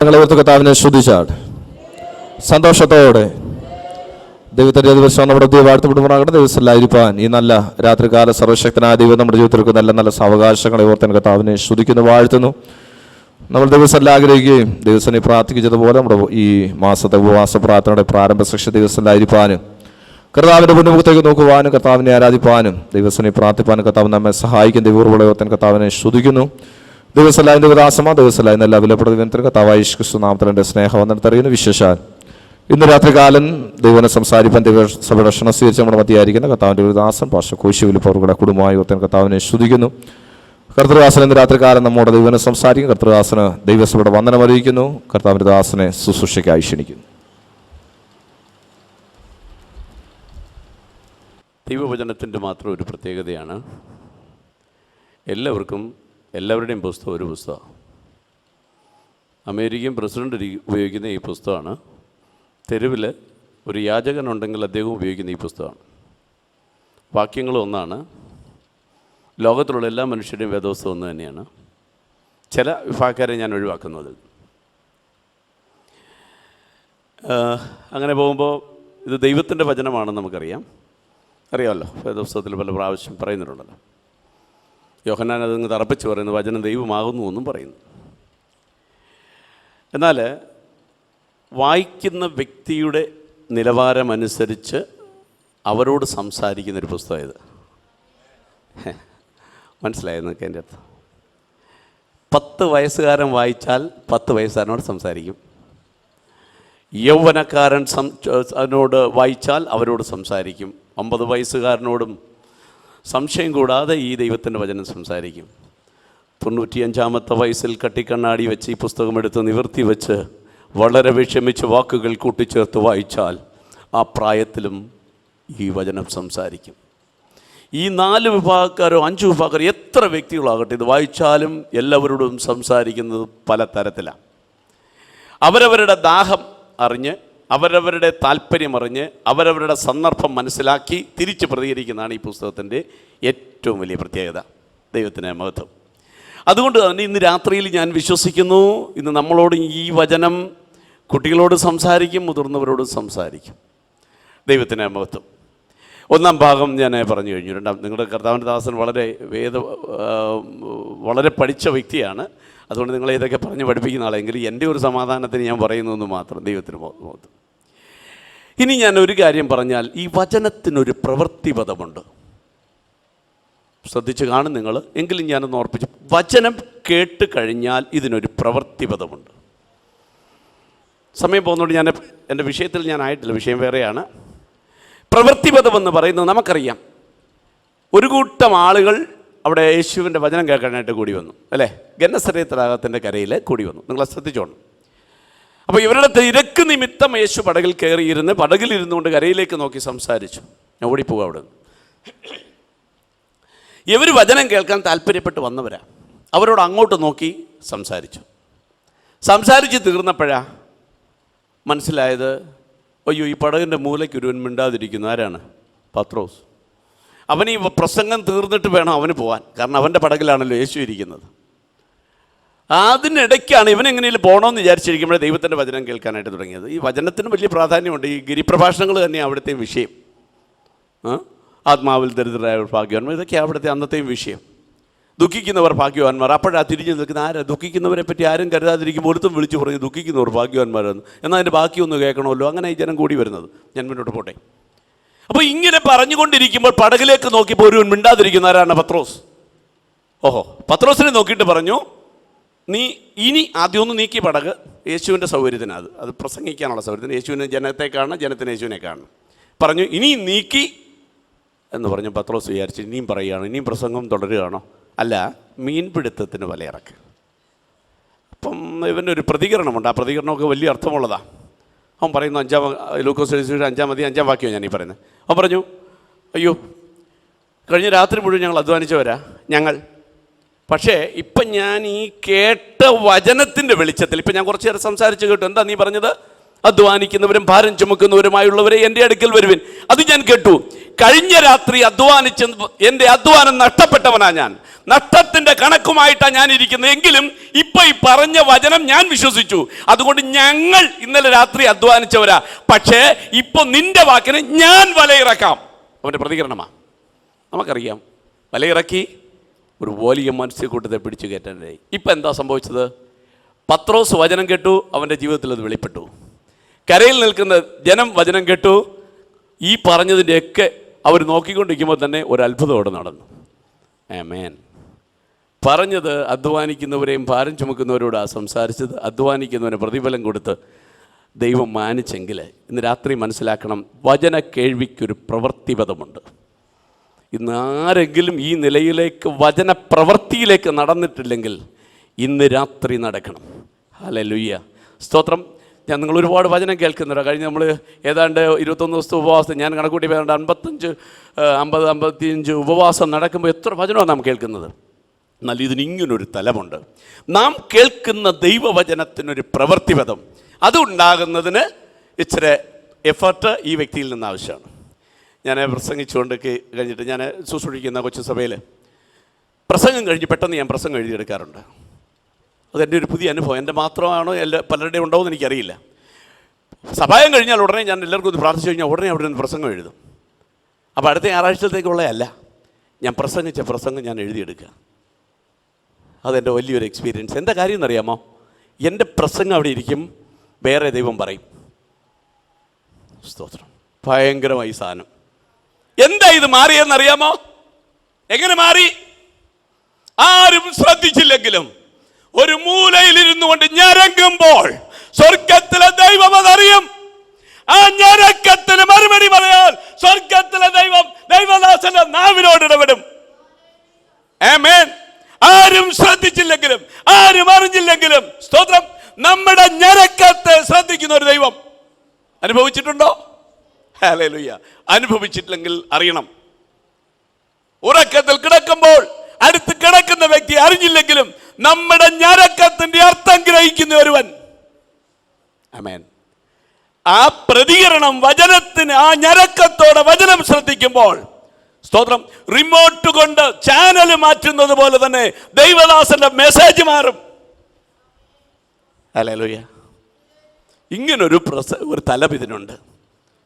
കർത്താവിനെ സ്തുതിച്ചാട് സന്തോഷത്തോടെ ദൈവത്തിൻ്റെ ദിവസം നമ്മുടെ വാഴ്ത്തപ്പെടുമാറാകട്ടെ. ദിവസമല്ലായിരിക്കാൻ ഈ നല്ല രാത്രികാല സർവശക്തനായ ദൈവം നമ്മുടെ ജീവിതത്തിൽ നല്ല നല്ല സാവകാശങ്ങളെ ഓർത്താൻ കർത്താവിനെ സ്തുതിക്കുന്നു, വാഴ്ത്തുന്നു. നമ്മൾ ദിവസമെല്ലാം ആഗ്രഹിക്കുകയും ദിവസം പ്രാർത്ഥിച്ചതുപോലെ നമ്മുടെ ഈ മാസത്തെ ഉപവാസ പ്രാർത്ഥനയുടെ പ്രാരംഭ സെക്ഷൻ ദിവസമല്ലായിരിക്കാനും കർത്താവിൻ്റെ മുൻമുഖത്തേക്ക് നോക്കുവാനും കർത്താവിനെ ആരാധിപ്പാനും ദിവസം പ്രാർത്ഥിപ്പാനും കർത്താവ് നമ്മെ സഹായിക്കും. ദൈവോർവളെ ഓർത്താൻ കർത്താവിനെ സ്തുതിക്കുന്നു. ദിവസമല്ലായ ദൈവദാസമ ദിവസമല്ലായ എല്ലാ വിലപ്പെട്ട ദിവനത്തിന് കർത്താവായ യേശു ക്രിസ്തു നാമത്തിൽ സ്നേഹവന്ദനത്തറിയുന്നു. വിശേഷാൽ ഇന്ന് രാത്രികാലം ദൈവനെ സംസാരിപ്പാൻ ദൈവസഭയുടെ ക്ഷണം സ്വീകരിച്ച് നമ്മുടെ മധ്യയായിരിക്കുന്ന കർത്താവിൻ്റെ ഒരു ദാസൻ പാസ്റ്റർ കോശി വിളിപ്പവരുടെ കുടുംബമായി ഓർത്താൻ കർത്താവിനെ സ്തുതിക്കുന്നു. കർത്തൃദാസൻ ഇന്ന് രാത്രികാലം നമ്മുടെ ദൈവനെ സംസാരിക്കും. കർത്തൃദാസന് ദൈവസഭയുടെ വന്ദനം അറിയിക്കുന്നു. കർത്താവിൻ്റെ ദാസനെ ശുശ്രൂഷയ്ക്കായി ക്ഷണിക്കുന്നു. ദൈവവചനത്തിൻ്റെ മാത്രം ഒരു പ്രത്യേകതയാണ്, എല്ലാവരുടെയും പുസ്തകം ഒരു പുസ്തകം. അമേരിക്കൻ പ്രസിഡന്റ് ഉപയോഗിക്കുന്ന ഈ പുസ്തകമാണ്. തെരുവിൽ ഒരു യാചകനുണ്ടെങ്കിൽ അദ്ദേഹം ഉപയോഗിക്കുന്ന ഈ പുസ്തകമാണ്. വാക്യങ്ങൾ ഒന്നാണ്. ലോകത്തിലുള്ള എല്ലാ മനുഷ്യരുടെയും വേദപുസ്തകം ഒന്ന് തന്നെയാണ്. ചില വിഭാഗക്കാരെ ഞാൻ ഒഴിവാക്കുന്നത്. അങ്ങനെ പോകുമ്പോൾ ഇത് ദൈവത്തിൻ്റെ വചനമാണെന്ന് നമുക്കറിയാം, അറിയാമല്ലോ. വേദപുസ്തകത്തിൽ പല പ്രാവശ്യം പറയുന്നുണ്ടല്ലോ. യോഹന്നാൻ അതങ്ങ് തറപ്പിച്ച് പറയുന്നു, വചനം ദൈവമാകുന്നു എന്നും പറയുന്നു. എന്നാൽ വായിക്കുന്ന വ്യക്തിയുടെ നിലവാരമനുസരിച്ച് അവരോട് സംസാരിക്കുന്നൊരു പുസ്തകം ഇത്. മനസ്സിലായോ നിങ്ങൾക്ക് എൻ്റെ അർത്ഥം? 10 വയസ്സുകാരൻ വായിച്ചാൽ 10 വയസ്സുകാരനോട് സംസാരിക്കും. യൗവനക്കാരൻ അതിനോട് വായിച്ചാൽ അവരോട് സംസാരിക്കും. 50 വയസ്സുകാരനോടും സംശയം കൂടാതെ ഈ ദൈവത്തിൻ്റെ വചനം സംസാരിക്കും. 95-ാമത്തെ വയസ്സിൽ കട്ടിക്കണ്ണാടി വെച്ച് ഈ പുസ്തകം എടുത്ത് നിവർത്തി വെച്ച് വളരെ വിഷമിച്ച് വാക്കുകൾ കൂട്ടിച്ചേർത്ത് വായിച്ചാൽ ആ പ്രായത്തിലും ഈ വചനം സംസാരിക്കും. ഈ 4 വിഭാഗക്കാരോ 5 വിഭാഗക്കാരോ എത്ര വ്യക്തികളാകട്ടെ, ഇത് വായിച്ചാലും എല്ലാവരോടും സംസാരിക്കുന്നത് പല തരത്തിലാണ്. അവരവരുടെ ദാഹം അറിഞ്ഞ്, അവരവരുടെ താല്പര്യം അറിഞ്ഞ്, അവരവരുടെ സന്ദർഭം മനസ്സിലാക്കി തിരിച്ച് പ്രതികരിക്കുന്നതാണ് ഈ പുസ്തകത്തിൻ്റെ ഏറ്റവും വലിയ പ്രത്യേകത. ദൈവത്തിന് മഹത്വം. അതുകൊണ്ട് തന്നെ ഇന്ന് രാത്രിയിൽ ഞാൻ വിശ്വസിക്കുന്നു, ഇന്ന് നമ്മളോട് ഈ വചനം കുട്ടികളോട് സംസാരിക്കും, മുതിർന്നവരോട് സംസാരിക്കും. ദൈവത്തിന് മഹത്വം. 1-ാം ഭാഗം ഞാൻ പറഞ്ഞു കഴിഞ്ഞു. നിങ്ങളുടെ കർത്താവിൻ്റെ ദാസൻ വളരെ പഠിച്ച വ്യക്തിയാണ്. അതുകൊണ്ട് നിങ്ങളെ ഇതൊക്കെ പറഞ്ഞ് പഠിപ്പിക്കുന്ന ആളെങ്കിൽ എൻ്റെ ഒരു സമാധാനത്തിന് ഞാൻ പറയുന്നതെന്ന് മാത്രം. ദൈവത്തിന് മഹത്വം. ഇനി ഞാൻ ഒരു കാര്യം പറഞ്ഞാൽ, ഈ വചനത്തിനൊരു പ്രവൃത്തിപദമുണ്ട്. ശ്രദ്ധിച്ച് കാണും നിങ്ങൾ. എങ്കിലും ഞാനൊന്ന് ഓർപ്പിച്ചു, വചനം കേട്ട് കഴിഞ്ഞാൽ ഇതിനൊരു പ്രവൃത്തിപദമുണ്ട്. സമയം പോകുന്നതുകൊണ്ട് ഞാൻ എൻ്റെ വിഷയത്തിൽ ഞാൻ ആയിട്ടില്ല, വിഷയം വേറെയാണ്. പ്രവൃത്തിപദമെന്ന് പറയുന്നത് നമുക്കറിയാം. ഒരു കൂട്ടം ആളുകൾ അവിടെ യേശുവിൻ്റെ വചനം കേൾക്കാനായിട്ട് കൂടി വന്നു, അല്ലേ? ഗന്നസരേത്ത് തടാകത്തിൻ്റെ കരയിൽ കൂടി വന്നു. നിങ്ങൾ ശ്രദ്ധിച്ചോണം. അപ്പോൾ ഇവരുടെ തിരക്ക് നിമിത്തം യേശു പടകിൽ കയറിയിരുന്ന് പടകിലിരുന്നുകൊണ്ട് കരയിലേക്ക് നോക്കി സംസാരിച്ചു. ഞാൻ ഓടിപ്പോവുക അവിടെ നിന്ന്. ഇവർ വചനം കേൾക്കാൻ താല്പര്യപ്പെട്ട് വന്നവരാ. അവരോട് അങ്ങോട്ട് നോക്കി സംസാരിച്ച് തീർന്നപ്പോഴാ മനസ്സിലായത്, അയ്യോ, ഈ പടകിൻ്റെ മൂലയ്ക്ക് ഒരുവൻ മിണ്ടാതിരിക്കുന്നു. ആരാണ്? പത്രോസ്. അവൻ ഈ പ്രസംഗം തീർന്നിട്ട് വേണം അവന് പോകാൻ, കാരണം അവൻ്റെ പടകിലാണല്ലോ യേശു ഇരിക്കുന്നത്. അതിനിടയ്ക്കാണ് ഇവനെങ്ങനെയും പോകണമെന്ന് വിചാരിച്ചിരിക്കുമ്പോഴേ ദൈവത്തിൻ്റെ വചനം കേൾക്കാനായിട്ട് തുടങ്ങിയത്. ഈ വചനത്തിന് വലിയ പ്രാധാന്യമുണ്ട്. ഈ ഗിരിപ്രഭാഷണങ്ങൾ തന്നെയാണ് അവിടുത്തെ വിഷയം. ആത്മാവിൽ ദരിദ്രരായവർ ഭാഗ്യവാന്മാർ, ഇതൊക്കെയാണ് അവിടുത്തെ അന്നത്തെയും വിഷയം. ദുഃഖിക്കുന്നവർ ഭാഗ്യവാന്മാർ. അപ്പോഴാണ് തിരിഞ്ഞു നിൽക്കുന്ന ആരാ? ദുഃഖിക്കുന്നവരെ പറ്റി ആരും കരുതാതിരിക്കുമ്പോൾ ഒരുത്തും വിളിച്ചു പറഞ്ഞു ദുഃഖിക്കുന്നവർ ഭാഗ്യവാന്മാരെന്ന്. എന്നാൽ അതിൻ്റെ ബാക്കിയൊന്ന് കേൾക്കണമല്ലോ. അങ്ങനെ ഈ ജനം കൂടി വരുന്നത്. ഞാൻ മുന്നോട്ട് പോട്ടെ. അപ്പോൾ ഇങ്ങനെ പറഞ്ഞുകൊണ്ടിരിക്കുമ്പോൾ പടകിലേക്ക് നോക്കിയപ്പോൾ ഒരുവൻ മിണ്ടാതിരിക്കുന്ന ആരാണ്? പത്രോസ്. ഓഹോ, പത്രോസിനെ നോക്കിയിട്ട് പറഞ്ഞു, നീ ഇനി ആദ്യമൊന്ന് നീക്കി പടക്. യേശുവിൻ്റെ സൗകര്യത്തിന്, അത് പ്രസംഗിക്കാനുള്ള സൗകര്യത്തിന്. യേശുവിന് ജനത്തെ കാണണം, ജനത്തിന് യേശുവിനെ കാണണം. പറഞ്ഞു ഇനിയും നീക്കി എന്ന് പറഞ്ഞു. പത്രോസ് വിചാരിച്ചു ഇനിയും പറയുകയാണ്, ഇനിയും പ്രസംഗം തുടരുകയാണോ? അല്ല, മീൻപിടുത്തത്തിന് വലയിറക്ക്. അപ്പം ഇവൻ്റെ ഒരു പ്രതികരണമുണ്ട്. ആ പ്രതികരണമൊക്കെ വലിയ അർത്ഥമുള്ളതാണ്. അവൻ പറയുന്നു, ലൂക്കോസ് 5-ാം വാക്യം ഞാൻ ഈ പറയുന്നത്. അവൻ പറഞ്ഞു, അയ്യോ, കഴിഞ്ഞ രാത്രി മുഴുവൻ ഞങ്ങൾ അധ്വാനിച്ചവരാ ഞങ്ങൾ. പക്ഷേ ഇപ്പം ഞാൻ ഈ കേട്ട വചനത്തിൻ്റെ വെളിച്ചത്തിൽ, ഇപ്പം ഞാൻ കുറച്ച് നേരം സംസാരിച്ച് കേട്ടു. എന്താ നീ പറഞ്ഞത്? അധ്വാനിക്കുന്നവരും ഭാരം ചുമക്കുന്നവരുമായുള്ളവരെ എൻ്റെ അടുക്കൽ വരുവിൻ. അത് ഞാൻ കേട്ടു. കഴിഞ്ഞ രാത്രി അധ്വാനിച്ച് എൻ്റെ അധ്വാനം നഷ്ടപ്പെട്ടവനാ ഞാൻ. നഷ്ടത്തിന്റെ കണക്കുമായിട്ടാണ് ഞാൻ ഇരിക്കുന്നത്. എങ്കിലും ഇപ്പൊ ഈ പറഞ്ഞ വചനം ഞാൻ വിശ്വസിച്ചു. അതുകൊണ്ട് ഞങ്ങൾ ഇന്നലെ രാത്രി അധ്വാനിച്ചവരാ, പക്ഷേ ഇപ്പൊ നിന്റെ വാക്കിന് ഞാൻ വലയിറക്കാം. അവന്റെ പ്രതികരണമാണ്. നമുക്കറിയാം, വലയിറക്കി ഒരു വലിയ മത്സ്യക്കൂട്ടത്തെ പിടിച്ചു കയറ്റാനായി. ഇപ്പം എന്താ സംഭവിച്ചത്? പത്രോസ് വചനം കേട്ടു, അവൻ്റെ ജീവിതത്തിൽ അത് വെളിപ്പെട്ടു. കരയിൽ നിൽക്കുന്ന ജനം വചനം കേട്ടു. ഈ പറഞ്ഞതിൻ്റെയൊക്കെ അവർ നോക്കിക്കൊണ്ടിരിക്കുമ്പോൾ തന്നെ ഒരു അത്ഭുതം അവിടെ നടന്നു. ആമേൻ. പറഞ്ഞത് അധ്വാനിക്കുന്നവരെയും ഭാരം ചുമക്കുന്നവരോടാണ് സംസാരിച്ചത്. അധ്വാനിക്കുന്നവന് പ്രതിഫലം കൊടുത്ത് ദൈവം മാനിച്ചെങ്കിൽ ഇന്ന് രാത്രി മനസ്സിലാക്കണം, വചന കേൾവിക്കൊരു പ്രവൃത്തിപഥമുണ്ട്. ഇന്ന് ആരെങ്കിലും ഈ നിലയിലേക്ക് വചന പ്രവൃത്തിയിലേക്ക് നടന്നിട്ടില്ലെങ്കിൽ ഇന്ന് രാത്രി നടക്കണം. ഹല്ലേലൂയ, സ്തോത്രം. ഞാൻ നിങ്ങൾ ഒരുപാട് വചനം കേൾക്കുന്നുണ്ട്. കഴിഞ്ഞ് നമ്മൾ ഏതാണ്ട് 21 ദിവസത്തെ ഉപവാസം, ഞാൻ കണക്കൂട്ടി ഏതാണ്ട് 55 ഉപവാസം നടക്കുമ്പോൾ എത്ര വചനമാണ് നാം കേൾക്കുന്നത്. എന്നാൽ ഇതിന് ഇങ്ങനൊരു തലമുണ്ട്. നാം കേൾക്കുന്ന ദൈവവചനത്തിനൊരു പ്രവൃത്തിപഥം, അതുണ്ടാകുന്നതിന് ഇച്ചിരി എഫർട്ട് ഈ വ്യക്തിയിൽ നിന്ന് ആവശ്യമാണ്. ഞാൻ പ്രസംഗിച്ചുകൊണ്ട് കഴിഞ്ഞിട്ട് ഞാൻ ശുശ്രൂഷിക്കുന്ന കൊച്ചു സഭയിൽ പ്രസംഗം കഴിഞ്ഞ് പെട്ടെന്ന് ഞാൻ പ്രസംഗം എഴുതിയെടുക്കാറുണ്ട്. അതെൻ്റെ ഒരു പുതിയ അനുഭവം. എൻ്റെ മാത്രമാണോ പലരുടെയും ഉണ്ടോ എന്ന് എനിക്കറിയില്ല. സഭായം കഴിഞ്ഞാൽ ഉടനെ ഞാൻ എല്ലാവർക്കും ഒന്ന് പ്രാർത്ഥിച്ചു കഴിഞ്ഞാൽ ഉടനെ അവിടെ നിന്ന് പ്രസംഗം എഴുതും. അപ്പോൾ അടുത്ത ഞായറാഴ്ചത്തേക്കുള്ളതല്ല, ഞാൻ പ്രസംഗിച്ച പ്രസംഗം ഞാൻ എഴുതിയെടുക്കുക. അതെൻ്റെ വലിയൊരു എക്സ്പീരിയൻസ്. എന്താ കാര്യം എന്നറിയാമോ? എൻ്റെ പ്രസംഗം അവിടെ ഇരിക്കും, വേറെ ദൈവം പറയും. സ്തോത്രം. ഭയങ്കരമായി സാധനം. എന്താ ഇത് മാറിയെന്നറിയാമോ? എങ്ങനെ മാറി? ആരും ശ്രദ്ധിച്ചില്ലെങ്കിലും ഒരു മൂലയിൽ ഇരുന്നു കൊണ്ട് ഞരങ്ങുമ്പോൾ സ്വർഗത്തിലെ ദൈവം അതറിയും. ആ ഞരക്കത്തിന് മറുപടി പറയാൻ സ്വർഗത്തിലെ ദൈവം ദൈവദാസന്റെ നാവിനോട് ഇടപെടും. ആമേൻ. ആരും ശ്രദ്ധിച്ചില്ലെങ്കിലും ആരും അറിഞ്ഞില്ലെങ്കിലും സ്തോത്രം, നമ്മുടെ ഞരക്കത്തെ ശ്രദ്ധിക്കുന്ന ഒരു ദൈവം. അനുഭവിച്ചിട്ടുണ്ടോ? ഹല്ലേലൂയ. അനുഭവിച്ചിട്ടില്ലെങ്കിൽ അറിയണം. ഉറക്കത്തിൽ കിടക്കുമ്പോൾ അടുത്ത് കിടക്കുന്ന വ്യക്തി അറിഞ്ഞില്ലെങ്കിലും നമ്മുടെ ഞരക്കത്തിന്റെ അർത്ഥം ഗ്രഹിക്കുന്ന ഒരുവൻ. ആമേൻ. ആ പ്രതികരണം വചനത്തിന്, ആ ഞരക്കത്തോടെ വചനം ശ്രദ്ധിക്കുമ്പോൾ സ്തോത്രം, റിമോട്ട് കൊണ്ട് ചാനൽ മാറ്റുന്നത് പോലെ തന്നെ ദൈവദാസന്റെ മെസ്സേജ് മാറും. ഹല്ലേലൂയ. ഇങ്ങനൊരു ഒരു തലം ഇതിനുണ്ട്.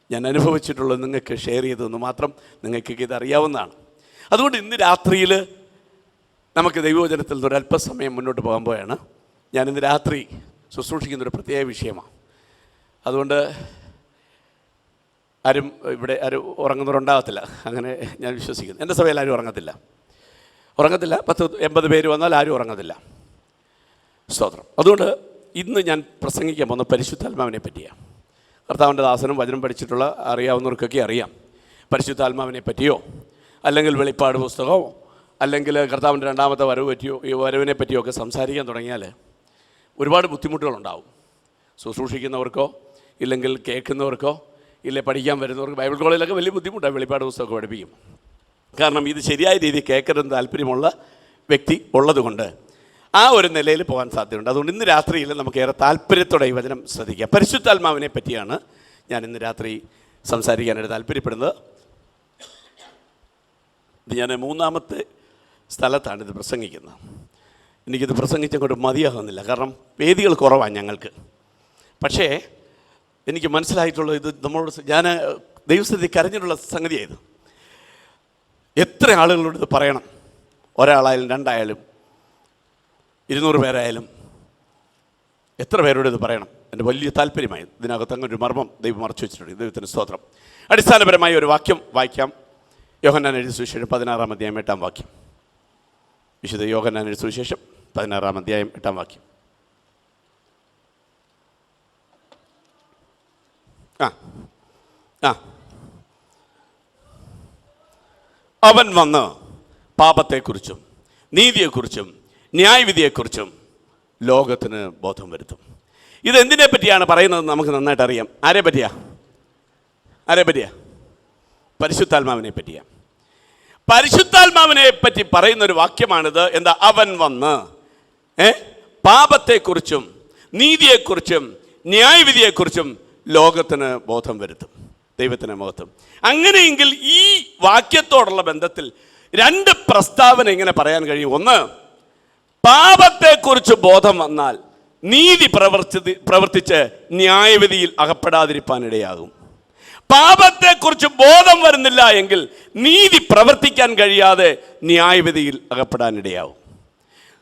ഞാൻ അനുഭവിച്ചിട്ടുള്ളത് നിങ്ങൾക്ക് ഷെയർ ചെയ്തതെന്ന് മാത്രം, നിങ്ങൾക്ക് ഇത് അറിയാവുന്നതാണ്. അതുകൊണ്ട് ഇന്ന് രാത്രിയിൽ നമുക്ക് ദൈവവചനത്തിൽ നിന്ന് ഒരല്പസമയം മുന്നോട്ട് പോകുമ്പോഴാണ് ഞാൻ ഇന്ന് രാത്രി ശുശ്രൂഷിക്കുന്നൊരു പ്രത്യേക വിഷയമാണ്. അതുകൊണ്ട് ആരും ഇവിടെ ഉറങ്ങുന്നവരുണ്ടാകത്തില്ല, അങ്ങനെ ഞാൻ വിശ്വസിക്കുന്നു. എൻ്റെ സഭയിൽ ആരും ഉറങ്ങത്തില്ല. 80 പേര് വന്നാൽ ആരും ഉറങ്ങത്തില്ല. സ്തോത്രം. അതുകൊണ്ട് ഇന്ന് ഞാൻ പ്രസംഗിക്കാൻ പോകുന്ന പരിശുദ്ധാത്മാവിനെ പറ്റിയാണ്. കർത്താവിൻ്റെ ദാസനും വചനം പഠിച്ചിട്ടുള്ള അറിയാവുന്നവർക്കൊക്കെ അറിയാം. പരിശുദ്ധാത്മാവിനെ പറ്റിയോ അല്ലെങ്കിൽ വെളിപ്പാട് പുസ്തകമോ അല്ലെങ്കിൽ കർത്താവിൻ്റെ രണ്ടാമത്തെ വരവ് പറ്റിയോ ഈ വരവിനെ പറ്റിയോ ഒക്കെ സംസാരിക്കാൻ തുടങ്ങിയാൽ ഒരുപാട് ബുദ്ധിമുട്ടുകളുണ്ടാവും. ശുശ്രൂഷിക്കുന്നവർക്കോ ഇല്ലെങ്കിൽ കേൾക്കുന്നവർക്കോ ഇല്ലേ പഠിക്കാൻ വരുന്നവർക്ക് ബൈബിൾ കോളേജിലൊക്കെ വലിയ ബുദ്ധിമുട്ടാണ് വെളിപ്പാട് പുസ്തകമൊക്കെ പഠിപ്പിക്കും. കാരണം ഇത് ശരിയായ രീതിയിൽ കേൾക്കരുതെന്ന് താല്പര്യമുള്ള വ്യക്തി ഉള്ളതുകൊണ്ട് ആ ഒരു നിലയിൽ പോകാൻ സാധ്യതയുണ്ട്. അതുകൊണ്ട് ഇന്ന് രാത്രിയിൽ നമുക്ക് ഏറെ താല്പര്യത്തോടെ ഈ വചനം ശ്രദ്ധിക്കാം. പരിശുദ്ധാത്മാവിനെ പറ്റിയാണ് ഞാൻ ഇന്ന് രാത്രി സംസാരിക്കാനായിട്ട് താല്പര്യപ്പെടുന്നത്. ഇത് ഞാൻ 3ാമത്തെ സ്ഥലത്താണിത് പ്രസംഗിക്കുന്നത്. എനിക്കിത് പ്രസംഗിച്ചങ്ങോട്ട് മതിയാകുന്നില്ല, കാരണം വേദികൾ കുറവാണ് ഞങ്ങൾക്ക്. പക്ഷേ എനിക്ക് മനസ്സിലായിട്ടുള്ളത്, ഇത് നമ്മളോട് ഞാൻ ദൈവസ്ഥിതി കരഞ്ഞിട്ടുള്ള സംഗതിയായത്. എത്ര ആളുകളോട് ഇത് പറയണം? ഒരാളായാലും 2 ആയാലും 200 പേരായാലും എത്ര പേരോട് ഇത് പറയണം? എൻ്റെ വലിയ താല്പര്യമായി. ഇതിനകത്ത് അങ്ങനെ ഒരു മർമ്മം ദൈവം മറച്ചു വെച്ചിട്ടുണ്ട്. ദൈവത്തിന് സ്തോത്രം. അടിസ്ഥാനപരമായി ഒരു വാക്യം വായിക്കാം. യോഹന്നാൻ എഴുതിയ സുവിശേഷം 16-ാം അധ്യായം 8-ാം വാക്യം. വിശുദ്ധ യോഹന്നാൻ എഴുതിയ സുവിശേഷം 16-ാം അധ്യായം 8-ാം വാക്യം. അവൻ വന്ന് പാപത്തെക്കുറിച്ചും നീതിയെക്കുറിച്ചും ന്യായവിധിയെക്കുറിച്ചും ലോകത്തിന് ബോധം വരുത്തും. ഇതെന്തിനെ പറ്റിയാണ് പറയുന്നത് നമുക്ക് നന്നായിട്ട് അറിയാം. ആരെ പറ്റിയാ? പരിശുദ്ധാത്മാവിനെ പറ്റിയാ. പരിശുദ്ധാത്മാവിനെ പറ്റി പറയുന്നൊരു വാക്യമാണിത്. എന്താ? അവൻ വന്ന് പാപത്തെക്കുറിച്ചും നീതിയെക്കുറിച്ചും ന്യായവിധിയെക്കുറിച്ചും ലോകത്തിന് ബോധം വരുത്തും. ദൈവത്തിന് മഹത്വം. അങ്ങനെയെങ്കിൽ ഈ വാക്യത്തോടുള്ള ബന്ധത്തിൽ രണ്ട് പ്രസ്താവന ഇങ്ങനെ പറയാൻ കഴിയും. ഒന്ന്, പാപത്തെക്കുറിച്ച് ബോധം വന്നാൽ നീതി പ്രവർത്തിച്ച് ന്യായവിധിയിൽ അകപ്പെടാതിരിക്കാനിടയാകും. പാപത്തെക്കുറിച്ച് ബോധം വരുന്നില്ല എങ്കിൽ നീതി പ്രവർത്തിക്കാൻ കഴിയാതെ ന്യായവിധിയിൽ അകപ്പെടാനിടയാവും.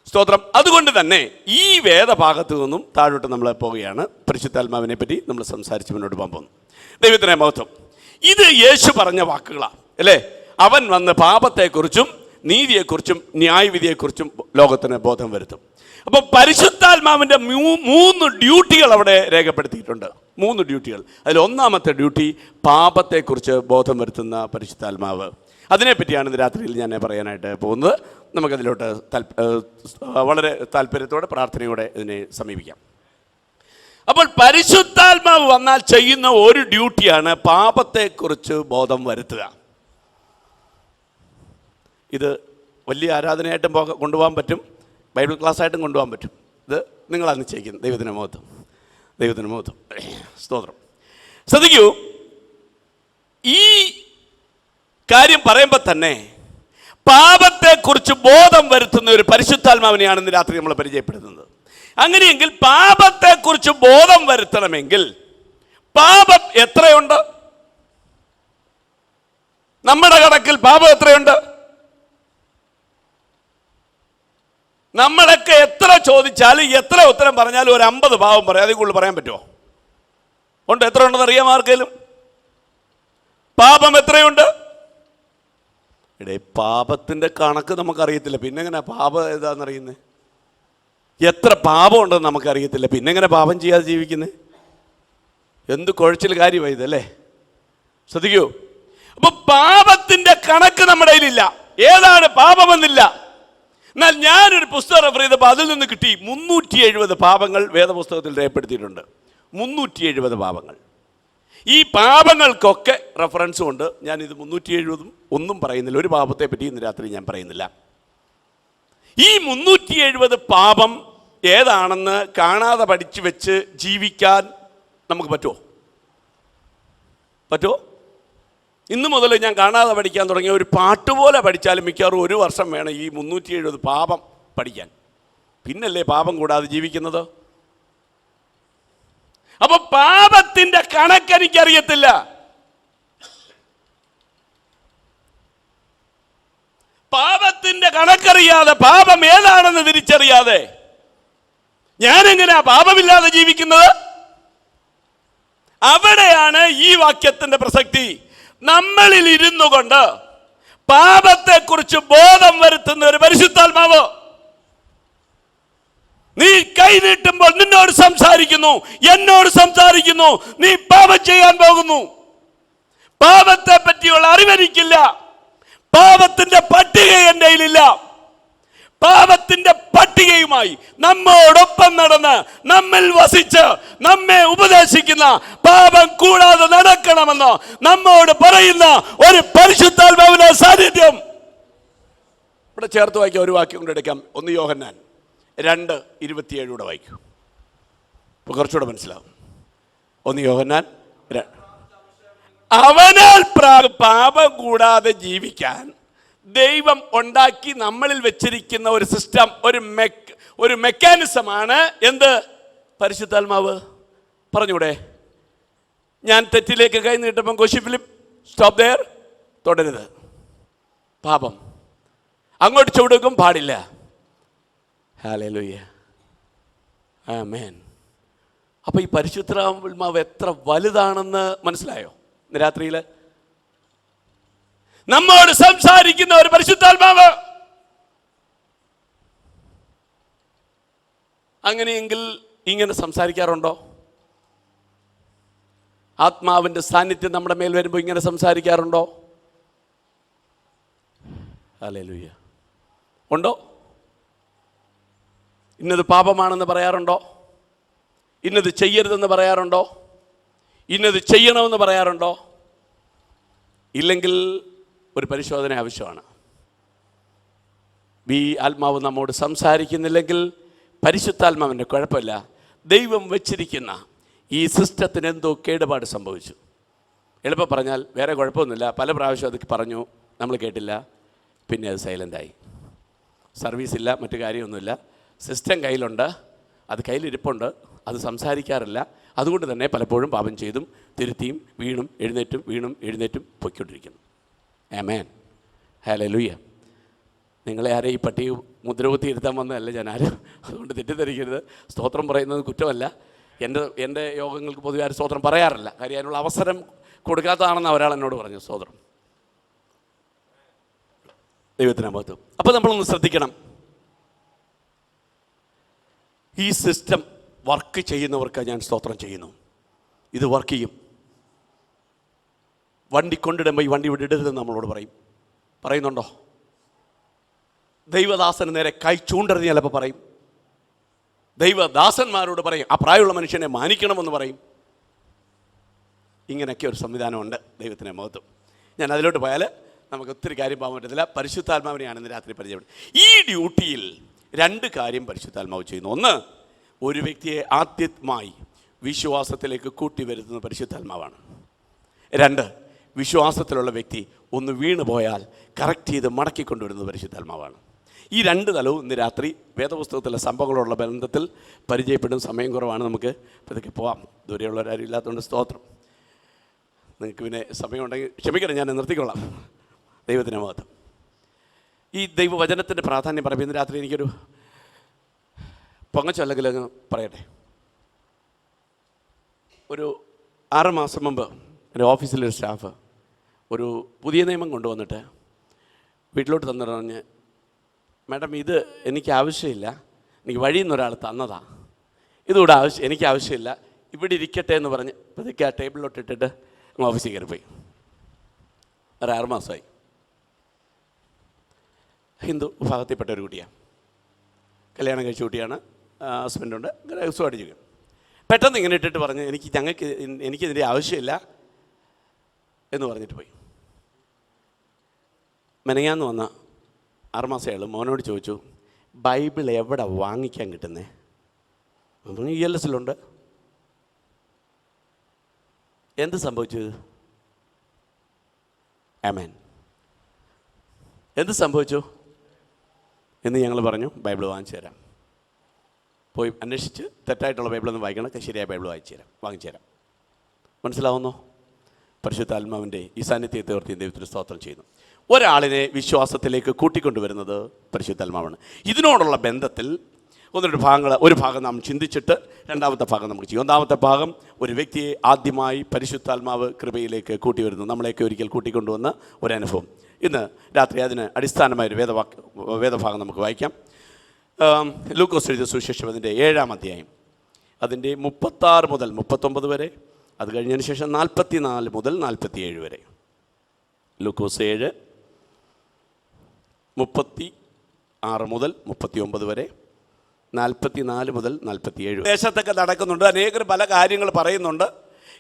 സ്തോത്രം. അതുകൊണ്ട് തന്നെ ഈ വേദഭാഗത്തു നിന്നും താഴോട്ട് നമ്മൾ പോവുകയാണ്. പരിശുദ്ധാത്മാവിനെ പറ്റി നമ്മൾ സംസാരിച്ച് മുന്നോട്ട് പോകാൻ പോകുന്നു. ദൈവത്തിൻ്റെ മഹത്വം. ഇത് യേശു പറഞ്ഞ വാക്കുകളാണ് അല്ലേ? അവൻ വന്ന് പാപത്തെക്കുറിച്ചും നീതിയെക്കുറിച്ചും ന്യായവിധിയെക്കുറിച്ചും ലോകത്തിന് ബോധം വരുത്തും. അപ്പോൾ പരിശുദ്ധാത്മാവിൻ്റെ മൂന്ന് ഡ്യൂട്ടികൾ അവിടെ രേഖപ്പെടുത്തിയിട്ടുണ്ട്. 3 ഡ്യൂട്ടികൾ. അതിൽ ഒന്നാമത്തെ ഡ്യൂട്ടി പാപത്തെക്കുറിച്ച് ബോധം വരുത്തുന്ന പരിശുദ്ധാത്മാവ്. അതിനെപ്പറ്റിയാണ് ഇന്ന് രാത്രിയിൽ ഞാൻ പറയാനായിട്ട് പോകുന്നത്. നമുക്കതിലോട്ട് വളരെ താല്പര്യത്തോടെ പ്രാർത്ഥനയോടെ ഇതിനെ സമീപിക്കാം. അപ്പോൾ പരിശുദ്ധാത്മാവ് വന്നാൽ ചെയ്യുന്ന ഒരു ഡ്യൂട്ടിയാണ് പാപത്തെക്കുറിച്ച് ബോധം വരുത്തുക. ഇത് വലിയ ആരാധനയായിട്ടും കൊണ്ടുപോകാൻ പറ്റും, ബൈബിൾ ക്ലാസ്സായിട്ടും കൊണ്ടുപോകാൻ പറ്റും. ഇത് നിങ്ങളാണ് നിശ്ചയിക്കുന്നത്. ദൈവത്തിൻ്റെ മഹത്വം, ദൈവത്തിൻ്റെ മഹത്വം, സ്തോത്രം. ശ്രദ്ധിക്കൂ, ഈ കാര്യം പറയുമ്പോൾ തന്നെ പാപത്തെക്കുറിച്ച് ബോധം വരുത്തുന്ന ഒരു പരിശുദ്ധാത്മാവിനെയാണ് ഇന്ന് രാത്രി നമ്മൾ പരിചയപ്പെടുത്തുന്നത്. അങ്ങനെയെങ്കിൽ പാപത്തെക്കുറിച്ച് ബോധം വരുത്തണമെങ്കിൽ പാപം എത്രയുണ്ട്? നമ്മുടെ കണക്കിൽ പാപം എത്രയുണ്ട്? നമ്മളൊക്കെ എത്ര ചോദിച്ചാലും എത്ര ഉത്തരം പറഞ്ഞാലും ഒരു 50 പാപം പറയാം. അതിൽ കൂടുതൽ പറയാൻ പറ്റുമോ? ഉണ്ട്. എത്ര ഉണ്ടെന്ന് അറിയാം ആർക്കെങ്കിലും? പാപം എത്രയുണ്ട്? ഇടേ പാപത്തിൻ്റെ കണക്ക് നമുക്കറിയത്തില്ല, പിന്നെ എങ്ങനെ പാപം ഏതാണെന്നറിയുന്നത്? എത്ര പാപം ഉണ്ടെന്ന് നമുക്കറിയത്തില്ല, പിന്നെ എങ്ങനെ പാപം ചെയ്യാതെ ജീവിക്കുന്നത്? എന്ത് കുഴച്ചിൽ കാര്യമായി ഇതല്ലേ? ശ്രദ്ധിക്കൂ. അപ്പൊ പാപത്തിന്റെ കണക്ക് നമ്മുടെ കയ്യിലില്ല. ഏതാണ് പാപമെന്നില്ല. എന്നാൽ ഞാനൊരു പുസ്തകം റെഫർ ചെയ്തപ്പോൾ അതിൽ നിന്ന് കിട്ടി 370 പാപങ്ങൾ വേദപുസ്തകത്തിൽ രേഖപ്പെടുത്തിയിട്ടുണ്ട്. 370 പാപങ്ങൾ. ഈ പാപങ്ങൾക്കൊക്കെ റെഫറൻസും ഉണ്ട്. ഞാനിത് 370 ഒന്നും പറയുന്നില്ല. ഒരു പാപത്തെ പറ്റി ഇന്ന് രാത്രി ഞാൻ പറയുന്നില്ല. ഈ 370 പാപം ഏതാണെന്ന് കാണാതെ പഠിച്ചു വെച്ച് ജീവിക്കാൻ നമുക്ക് പറ്റുമോ? പറ്റുമോ? ഇന്നു മുതൽ ഞാൻ കാണാതെ പഠിക്കാൻ തുടങ്ങിയ ഒരു പാട്ടുപോലെ പഠിച്ചാലും മിക്കവാറും 1 വർഷം വേണം ഈ 370 പാപം പഠിക്കാൻ. പിന്നല്ലേ പാപം കൂടാതെ ജീവിക്കുന്നത്? അപ്പൊ പാപത്തിന്റെ കണക്കെനിക്കറിയത്തില്ല. പാപത്തിന്റെ കണക്കറിയാതെ, പാപം ഏതാണെന്ന് തിരിച്ചറിയാതെ ഞാനെങ്ങനെയാ പാപമില്ലാതെ ജീവിക്കുന്നത്? അവിടെയാണ് ഈ വാക്യത്തിന്റെ പ്രസക്തി. നമ്മളിൽ ഇരുന്നു കൊണ്ട് പാപത്തെക്കുറിച്ച് ബോധം വരുത്തുന്ന ഒരു പരിശുദ്ധാത്മാവ്. നീ കൈ നീട്ടുമ്പോൾ നിന്നോട് സംസാരിക്കുന്നു, എന്നോട് സംസാരിക്കുന്നു. നീ പാപം ചെയ്യാൻ പോകുന്നു. പാപത്തെ പറ്റിയുള്ള അറിവെനിക്കില്ല. പാപത്തിന്റെ പട്ടിക എൻ്റെ കയ്യിലില്ല. പാപത്തിന്റെ പട്ടികയുമായി നമ്മോടൊപ്പം നടന്ന് നമ്മിൽ വസിച്ച് നമ്മെ ഉപദേശിക്കുന്ന, പാപം കൂടാതെ നടക്കണമെന്ന് നമ്മോട് പറയുന്ന ഒരു പരിശുദ്ധാത്മാവിന്റെ സാന്നിധ്യം. ഇവിടെ ചേർത്ത് വായിക്കാം. ഒരു വാക്യം കൊണ്ട് എടുക്കാം. 1 യോഹന്നാൻ 2:27 വായിക്കൂ. ഇപ്പൊ കുറച്ചുകൂടെ മനസ്സിലാവും. 1 യോഹന്നാൻ 2. അവനാൽ പാപം കൂടാതെ ജീവിക്കാൻ ദൈവം ഉണ്ടാക്കി നമ്മളിൽ വെച്ചിരിക്കുന്ന ഒരു സിസ്റ്റം, ഒരു മെക്കാനിസമാണ് എന്ത്? പരിശുദ്ധാത്മാവ്. പറഞ്ഞൂടെ? ഞാൻ തെറ്റിലേക്ക് കൈ നീട്ടപ്പം കോശി ഫിലിപ്പ് സ്റ്റോപ്പ് ദെയർ, തുടരുത്. പാപം അങ്ങോട്ട് ചുവടുക്കും പാടില്ല. ഹല്ലേലൂയ, ആമേൻ. അപ്പൊ ഈ പരിശുദ്ധാത്മാവ് എത്ര വലുതാണെന്ന് മനസ്സിലായോ? ഇന്ന് രാത്രിയിൽ നമ്മോട് സംസാരിക്കുന്ന ഒരു പരിശുദ്ധാത്മാവ്. അങ്ങനെയെങ്കിൽ ഇങ്ങനെ സംസാരിക്കാറുണ്ടോ? ആത്മാവിന്റെ സാന്നിധ്യം നമ്മുടെ മേൽ വരുമ്പോൾ ഇങ്ങനെ സംസാരിക്കാറുണ്ടോ? ഹല്ലേലൂയ. ഉണ്ടോ? ഇന്നത് പാപമാണെന്ന് പറയാറുണ്ടോ? ഇന്നത് ചെയ്യരുതെന്ന് പറയാറുണ്ടോ? ഇന്നത് ചെയ്യണമെന്ന് പറയാറുണ്ടോ? ഇല്ലെങ്കിൽ ഒരു പരിശോധന ആവശ്യമാണ്. ഈ ആത്മാവ് നമ്മോട് സംസാരിക്കുന്നില്ലെങ്കിൽ പരിശുദ്ധാത്മാവിൻ്റെ കുഴപ്പമില്ല. ദൈവം വെച്ചിരിക്കുന്ന ഈ സിസ്റ്റത്തിന് എന്തോ കേടുപാട് സംഭവിച്ചു. എളുപ്പം പറഞ്ഞാൽ വേറെ കുഴപ്പമൊന്നുമില്ല. പല പ്രാവശ്യം അത് പറഞ്ഞു, നമ്മൾ കേട്ടില്ല. പിന്നെ അത് സൈലൻ്റായി. സർവീസില്ല, മറ്റു കാര്യമൊന്നുമില്ല. സിസ്റ്റം കയ്യിലുണ്ട്, അത് കയ്യിലിരിപ്പുണ്ട്, അത് സംസാരിക്കാറില്ല. അതുകൊണ്ട് തന്നെ പലപ്പോഴും പാപം ചെയ്തും തിരുത്തിയും വീണും എഴുന്നേറ്റും പൊയ്ക്കൊണ്ടിരിക്കുന്നു. ആമേൻ, ഹല്ലേലൂയ. നിങ്ങളെ ആരെയും ഈ പട്ടി മുദ്രകുത്തി ഇരുത്താൻ വന്നതല്ല ഞാൻ ആരും, അതുകൊണ്ട് തെറ്റിദ്ധരിക്കരുത്. സ്തോത്രം പറയുന്നത് കുറ്റമല്ല. എൻ്റെ യോഗങ്ങൾക്ക് പൊതുവെ ആരും സ്തോത്രം പറയാറില്ല, കാര്യം അതിനുള്ള അവസരം കൊടുക്കാത്തതാണെന്ന് ഒരാൾ എന്നോട് പറഞ്ഞു. സ്തോത്രം, ദൈവത്തിന് മഹത്വം. അപ്പോൾ നമ്മളൊന്ന് ശ്രദ്ധിക്കണം, ഈ സിസ്റ്റം വർക്ക് ചെയ്യുന്നവർക്ക് ഞാൻ സ്തോത്രം ചെയ്യുന്നു. ഇത് വർക്ക് ചെയ്യും. വണ്ടി കൊണ്ടിടുമ്പോൾ ഈ വണ്ടി ഇവിടെ ഇടരുതെന്ന് നമ്മളോട് പറയുന്നുണ്ടോ? ദൈവദാസന് നേരെ കൈ ചൂണ്ടരുത് ചിലപ്പോൾ പറയും. ദൈവദാസന്മാരോട് പറയും, ആ പ്രായമുള്ള മനുഷ്യനെ മാനിക്കണമെന്ന് പറയും. ഇങ്ങനെയൊക്കെ ഒരു സംവിധാനമുണ്ട്. ദൈവത്തിന് മഹത്വം. ഞാൻ അതിലോട്ട് പോയാൽ നമുക്ക് ഒത്തിരി കാര്യം പോകാൻ പറ്റത്തില്ല. പരിശുദ്ധാത്മാവിനെയാണ് ഇന്ന് രാത്രി പരിചയപ്പെടുന്നത്. ഈ ഡ്യൂട്ടിയിൽ 2 കാര്യം പരിശുദ്ധാത്മാവ് ചെയ്യുന്നു. ഒന്ന്, ഒരു വ്യക്തിയെ ആദ്യമായി വിശ്വാസത്തിലേക്ക് കൂട്ടിവരുത്തുന്ന പരിശുദ്ധാത്മാവാണ്. 2, വിശ്വാസത്തിലുള്ള വ്യക്തി ഒന്ന് വീണ് പോയാൽ കറക്റ്റ് ചെയ്ത് മടക്കിക്കൊണ്ടുവരുന്നത് പരിശുദ്ധാത്മാവാണ്. ഈ 2 തലവും ഇന്ന് രാത്രി വേദപുസ്തകത്തിലെ സംഭവങ്ങളുള്ള ബന്ധത്തിൽ പരിചയപ്പെടും. സമയം കുറവാണ്, നമുക്ക് ഇതൊക്കെ പോവാം. ദൂരെയുള്ളവരാരും ഇല്ലാത്തതുകൊണ്ട് സ്തോത്രം. നിങ്ങൾക്ക് പിന്നെ സമയമുണ്ടെങ്കിൽ ക്ഷമിക്കണം, ഞാൻ നിർത്തിക്കൊള്ളാം. ദൈവത്തിന് മഹത്വം. ഈ ദൈവവചനത്തിൻ്റെ പ്രാധാന്യം പറയുമ്പോൾ ഇന്ന് രാത്രി എനിക്കൊരു പൊങ്ങച്ചല്ലെങ്കിൽ അങ്ങ് പറയട്ടെ. ഒരു 6 മാസം മുമ്പ് എൻ്റെ ഓഫീസിലൊരു സ്റ്റാഫ് ഒരു പുതിയ നിയമം കൊണ്ടുവന്നിട്ട് വീട്ടിലോട്ട് തന്നിട്ട് പറഞ്ഞ്, മാഡം ഇത് എനിക്ക് ആവശ്യമില്ല, എനിക്ക് വഴിയിൽ നിന്നൊരാൾ തന്നതാണ്, ഇതുകൂടെ എനിക്ക് ആവശ്യമില്ല, ഇവിടെ ഇരിക്കട്ടെ എന്ന് പറഞ്ഞ് ഇതൊക്കെ ആ ടേബിളിലോട്ട് ഇട്ടിട്ട് ഓഫീസിൽ കയറിപ്പോയി. ഒരു 6 മാസമായി. ഹിന്ദു വിഭാഗത്തിൽപ്പെട്ട ഒരു കുട്ടിയാണ്, കല്യാണം കഴിച്ച കുട്ടിയാണ്, ഹസ്ബൻഡുണ്ട്, സുഖമായിട്ട് ചെയ്യും. പെട്ടെന്ന് ഇങ്ങനെ ഇട്ടിട്ട് പറഞ്ഞ് എനിക്കിതിൻ്റെ ആവശ്യമില്ല എന്ന് പറഞ്ഞിട്ട് പോയി. മെനങ്ങാന്ന് വന്ന 6 മാസമായാലും മോനോട് ചോദിച്ചു, ബൈബിൾ എവിടെ വാങ്ങിക്കാൻ കിട്ടുന്നേ? ELS-ലുണ്ട്. എന്ത് സംഭവിച്ചു? ആമേൻ. എന്ത് സംഭവിച്ചു എന്ന് ഞങ്ങൾ പറഞ്ഞു, ബൈബിൾ വാങ്ങിച്ചു തരാം. പോയി അന്വേഷിച്ച് തെറ്റായിട്ടുള്ള ബൈബിളൊന്നും വായിക്കണം, ശരിയായ ബൈബിൾ വാങ്ങിച്ചു തരാം. മനസ്സിലാവുന്നോ? പരിശുദ്ധാത്മാവിൻ്റെ ഈ സാന്നിധ്യത്തെ ഓർത്തി ദൈവത്തിന് സ്തോത്രം ചെയ്യുന്നു. ഒരാളിനെ വിശ്വാസത്തിലേക്ക് കൂട്ടിക്കൊണ്ടുവരുന്നത് പരിശുദ്ധാത്മാവാണ്. ഇതിനോടുള്ള ബന്ധത്തിൽ ഒരു ഭാഗം നാം ചിന്തിച്ചിട്ട് രണ്ടാമത്തെ ഭാഗം നമുക്ക് ചെയ്യും. ഒന്നാമത്തെ ഭാഗം, ഒരു വ്യക്തിയെ ആദ്യമായി പരിശുദ്ധാത്മാവ് കൃപയിലേക്ക് കൂട്ടിവരുന്നു, നമ്മളെയൊക്കെ ഒരിക്കൽ കൂട്ടിക്കൊണ്ടുവന്ന ഒരനുഭവം. ഇന്ന് രാത്രി അതിന് അടിസ്ഥാനമായൊരു വേദഭാഗം നമുക്ക് വായിക്കാം. ലൂക്കോസ് എഴുതിയ സുവിശേഷം അതിൻ്റെ 7-ാം അധ്യായം, അതിൻ്റെ 36 മുതൽ 39 വരെ, അത് കഴിഞ്ഞതിന് ശേഷം 44 മുതൽ 47 വരെ. ലൂക്കോസ് 7, 36 മുതൽ 39 വരെ, 44 മുതൽ 47. ദേശത്തൊക്കെ നടക്കുന്നുണ്ട്, അനേകർ പല കാര്യങ്ങൾ പറയുന്നുണ്ട്.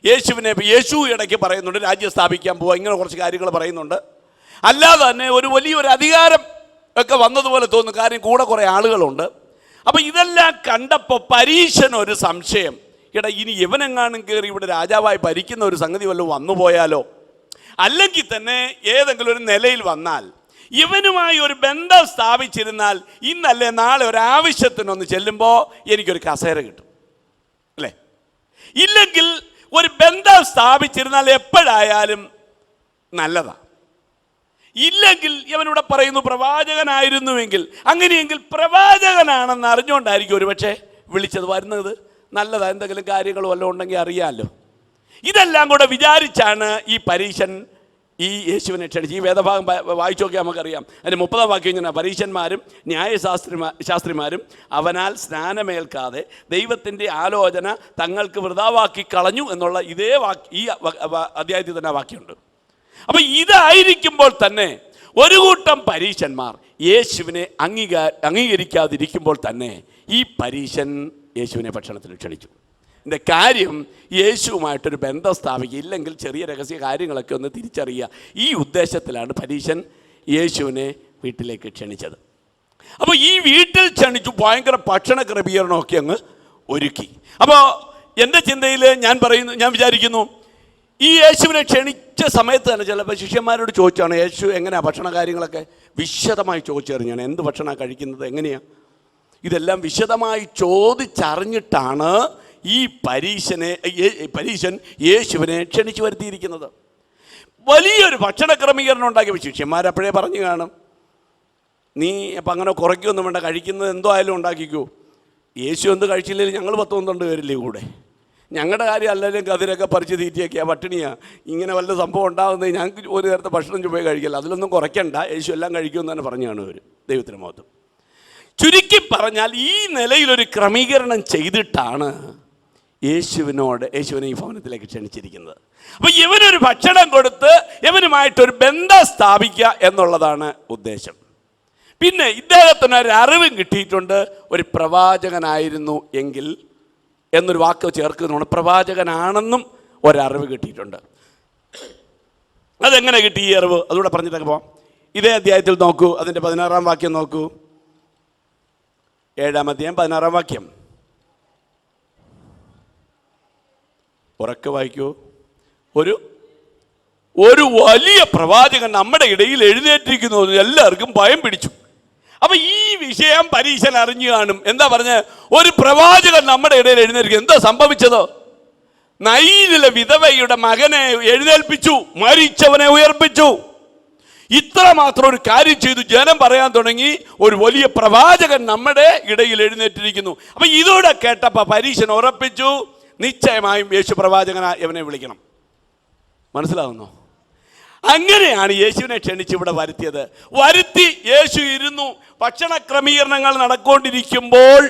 യേശു ഇടയ്ക്ക് പറയുന്നുണ്ട് രാജ്യം സ്ഥാപിക്കാൻ പോവുക, ഇങ്ങനെ കുറച്ച് കാര്യങ്ങൾ പറയുന്നുണ്ട്. അല്ലാതെ തന്നെ വലിയൊരു അധികാരം ഒക്കെ വന്നതുപോലെ തോന്നുന്നു, കാര്യം കൂടെ കുറേ ആളുകളുണ്ട്. അപ്പോൾ ഇതെല്ലാം കണ്ടപ്പോൾ പരീശനൊരു സംശയം, ഇനി ഇവനെങ്ങാനും കയറി ഇവിടെ രാജാവായി ഭരിക്കുന്ന ഒരു സംഗതി വല്ലതും വന്നു പോയാലോ, അല്ലെങ്കിൽ തന്നെ ഏതെങ്കിലും ഒരു നിലയിൽ വന്നാൽ, ഇവനുമായി ഒരു ബന്ധം സ്ഥാപിച്ചിരുന്നാൽ ഇന്നല്ലേ നാളെ ഒരാവശ്യത്തിനൊന്ന് ചെല്ലുമ്പോൾ എനിക്കൊരു കസേര കിട്ടും അല്ലേ? ഇല്ലെങ്കിൽ ഒരു ബന്ധം സ്ഥാപിച്ചിരുന്നാൽ എപ്പോഴായാലും നല്ലതാണ്. ഇല്ലെങ്കിൽ ഇവനിവിടെ പറയുന്നു പ്രവാചകനായിരുന്നുവെങ്കിൽ, അങ്ങനെയെങ്കിൽ പ്രവാചകനാണെന്ന് അറിഞ്ഞുകൊണ്ടായിരിക്കും ഒരു പക്ഷേ വിളിച്ചത്. വരുന്നത് നല്ലതാ, എന്തെങ്കിലും കാര്യങ്ങൾ വല്ലതും ഉണ്ടെങ്കിൽ അറിയാമല്ലോ. ഇതെല്ലാം കൂടെ വിചാരിച്ചാണ് ഈ പരീശൻ ഈ യേശുവിനെ ക്ഷണിച്ച്. ഈ വേദഭാഗം വായിച്ചു നോക്കിയാൽ നമുക്കറിയാം. അതിന് 30-ാം വാക്യം ഇങ്ങനെ, പരീശന്മാരും ന്യായശാസ്ത്രിമാരും അവനാൽ സ്നാനമേൽക്കാതെ ദൈവത്തിൻ്റെ ആലോചന തങ്ങൾക്ക് വൃഥാവാക്കി കളഞ്ഞു എന്നുള്ള ഇതേ ഈ അധ്യായത്തിൽ തന്നെ വാക്യമുണ്ട്. അപ്പം ഇതായിരിക്കുമ്പോൾ തന്നെ ഒരു കൂട്ടം പരീശന്മാർ യേശുവിനെ അംഗീകരിക്കാതിരിക്കുമ്പോൾ തന്നെ ഈ പരീശൻ യേശുവിനെ ഭക്ഷണത്തിന് ക്ഷണിച്ചു. ഇതിൻ്റെ കാര്യം യേശുവുമായിട്ടൊരു ബന്ധം സ്ഥാപിക്കുക, ഇല്ലെങ്കിൽ ചെറിയ രഹസ്യ കാര്യങ്ങളൊക്കെ ഒന്ന് തിരിച്ചറിയുക. ഈ ഉദ്ദേശത്തിലാണ് പരീശൻ യേശുവിനെ വീട്ടിലേക്ക് ക്ഷണിച്ചത്. അപ്പോൾ ഈ വീട്ടിൽ ക്ഷണിച്ചു, ഭയങ്കര ഭക്ഷണ ക്രമീകരണമൊക്കെ അങ്ങ് ഒരുക്കി. അപ്പോൾ എൻ്റെ ചിന്തയിൽ ഞാൻ വിചാരിക്കുന്നു, ഈ യേശുവിനെ ക്ഷണിച്ച സമയത്ത് തന്നെ ചിലപ്പോൾ ശിഷ്യന്മാരോട് ചോദിച്ചാണ് യേശു എങ്ങനെയാണ് ഭക്ഷണ കാര്യങ്ങളൊക്കെ വിശദമായി ചോദിച്ചറിഞ്ഞാണ്. എന്ത് ഭക്ഷണമാണ് കഴിക്കുന്നത്, എങ്ങനെയാണ്, ഇതെല്ലാം വിശദമായി ചോദിച്ചറിഞ്ഞിട്ടാണ് ഈ പരീശൻ യേശുവിനെ ക്ഷണിച്ചു വരുത്തിയിരിക്കുന്നത്. വലിയൊരു ഭക്ഷണ ക്രമീകരണം ഉണ്ടാക്കിയ ശിഷ്യന്മാരപ്പോഴേ പറഞ്ഞു കാണും, നീ അപ്പം അങ്ങനെ കുറയ്ക്കൊന്നും വേണ്ട, കഴിക്കുന്നത് എന്തോ ആയാലും ഉണ്ടാക്കിക്കൂ. യേശു എന്ത് കഴിച്ചില്ലെങ്കിൽ ഞങ്ങൾ 10-12 പേരില്ലേ കൂടെ, ഞങ്ങളുടെ കാര്യം അല്ലെങ്കിൽ കതിരൊക്കെ പറിച്ച് തീറ്റിയൊക്കെയാണ്, പട്ടിണിയാണ്, ഇങ്ങനെ വല്ല സംഭവം ഉണ്ടാകുന്നത് ഞങ്ങൾക്ക് ഒരു നേരത്തെ ഭക്ഷണം ചുമ കഴിക്കില്ല, അതിലൊന്നും കുറയ്ക്കണ്ട, യേശു എല്ലാം കഴിക്കുമെന്ന് തന്നെ പറഞ്ഞാണ് അവർ. ദൈവത്തിന് മഹത്വം. ചുരുക്കി പറഞ്ഞാൽ ഈ നിലയിലൊരു ക്രമീകരണം ചെയ്തിട്ടാണ് യേശുവിനെ ഈ ഭവനത്തിലേക്ക് ക്ഷണിച്ചിരിക്കുന്നത്. അപ്പോൾ ഇവനൊരു ഭക്ഷണം കൊടുത്ത് ഇവനുമായിട്ടൊരു ബന്ധം സ്ഥാപിക്കുക എന്നുള്ളതാണ് ഉദ്ദേശം. പിന്നെ ഇദ്ദേഹത്തിന് ഒരു അറിവും കിട്ടിയിട്ടുണ്ട്, ഒരു പ്രവാചകനായിരുന്നു എങ്കിൽ എന്നൊരു വാക്ക് ചേർക്കുന്നതാണ്. പ്രവാചകനാണെന്നും ഒരറിവ് കിട്ടിയിട്ടുണ്ട്. അതെങ്ങനെ കിട്ടി ഈ അറിവ്? അതുകൂടെ പറഞ്ഞിട്ടൊക്കെ പോവാം. ഇതേ അധ്യായത്തിൽ നോക്കൂ, അതിൻ്റെ 16-ാം വാക്യം നോക്കൂ. 7-ാം അധ്യായം 16-ാം വാക്യം ഉറക്കെ വായിക്കൂ. ഒരു വലിയ പ്രവാചകൻ നമ്മുടെ ഇടയിൽ എഴുന്നേറ്റിരിക്കുന്നു. എല്ലാവർക്കും ഭയം പിടിച്ചു. അപ്പൊ ഈ വിഷയം പരീശൻ അറിഞ്ഞു കാണും. എന്താ പറഞ്ഞ, ഒരു പ്രവാചകൻ നമ്മുടെ ഇടയിൽ എഴുന്നേറ്റിരിക്കുന്നു. എന്താ സംഭവിച്ചത്? നൈനിലെ വിധവയുടെ മകനെ എഴുന്നേൽപ്പിച്ചു, മരിച്ചവനെ ഉയർപ്പിച്ചു. ഇത്രമാത്രം ഒരു കാര്യം ചെയ്തു. ജനം പറയാൻ തുടങ്ങി, ഒരു വലിയ പ്രവാചകൻ നമ്മുടെ ഇടയിൽ എഴുന്നേറ്റിരിക്കുന്നു. അപ്പൊ ഇതോടെ കേട്ടപ്പോ പരീശൻ ഉറപ്പിച്ചു, നിശ്ചയമായും യേശു പ്രവാചകനാ ഇവനെ വിളിക്കണം. മനസ്സിലാവുന്നോ? അങ്ങനെയാണ് യേശുവിനെ ക്ഷണിച്ച് ഇവിടെ വരുത്തി യേശു ഇരുന്നു. ഭക്ഷണ ക്രമീകരണങ്ങൾ നടക്കൊണ്ടിരിക്കുമ്പോൾ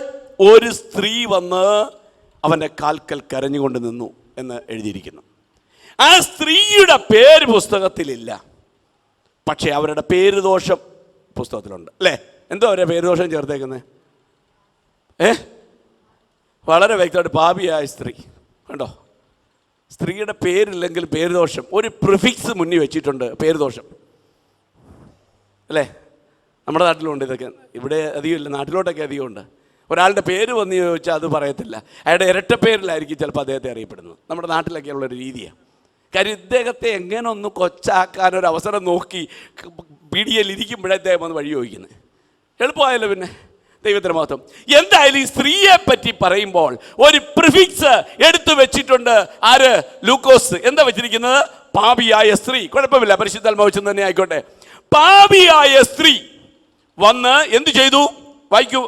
ഒരു സ്ത്രീ വന്ന് അവൻ്റെ കാൽക്കൽ കരഞ്ഞുകൊണ്ട് നിന്നു എന്ന് എഴുതിയിരിക്കുന്നു. ആ സ്ത്രീയുടെ പേര് പുസ്തകത്തിലില്ല, പക്ഷേ അവരുടെ പേര് ദോഷം പുസ്തകത്തിലുണ്ട്. അല്ലേ? എന്തോ അവരുടെ പേര് ദോഷം ചേർത്തേക്കുന്നത്? വളരെ വ്യക്തമായിട്ട് പാപിയായ സ്ത്രീ. കണ്ടോ, സ്ത്രീയുടെ പേരില്ലെങ്കിൽ പേര് ദോഷം. ഒരു പ്രിഫിക്സ് മുന്നിൽ വെച്ചിട്ടുണ്ട്, പേര് ദോഷം. അല്ലേ? നമ്മുടെ നാട്ടിലുണ്ട് ഇതൊക്കെ. ഇവിടെ അധികമില്ല, നാട്ടിലോട്ടൊക്കെ അധികമുണ്ട്. ഒരാളുടെ പേര് വന്ന് ചോദിച്ചാൽ അത് പറയത്തില്ല, അയാളുടെ ഇരട്ട പേരിലായിരിക്കും ചിലപ്പോൾ അദ്ദേഹത്തെ അറിയപ്പെടുന്നത്. നമ്മുടെ നാട്ടിലൊക്കെ ഉള്ളൊരു രീതിയാണ്. കാര്യം ഇദ്ദേഹത്തെ എങ്ങനെ ഒന്ന് കൊച്ചാക്കാനൊരു അവസരം നോക്കി പിടിയലിരിക്കുമ്പോഴേ അദ്ദേഹം വന്ന് വഴി ചോദിക്കുന്നത്. എളുപ്പമായല്ലോ. പിന്നെ ദൈവത്തിന് മഹത്വം. എന്തായാലും ഈ സ്ത്രീയെ പറ്റി പറയുമ്പോൾ ഒരു പ്രിഫിക്സ് എടുത്തു വെച്ചിട്ടുണ്ട്. ആര്? ലൂക്കോസ്. എന്താ വെച്ചിരിക്കുന്നത്? പാപിയായ സ്ത്രീ. കുഴപ്പമില്ല, പരിശുദ്ധാത്മാവ് വെച്ച് തന്നെ ആയിക്കോട്ടെ. പാപിയായ സ്ത്രീ വന്ന് എന്ത് ചെയ്തു? വായിക്കൂ.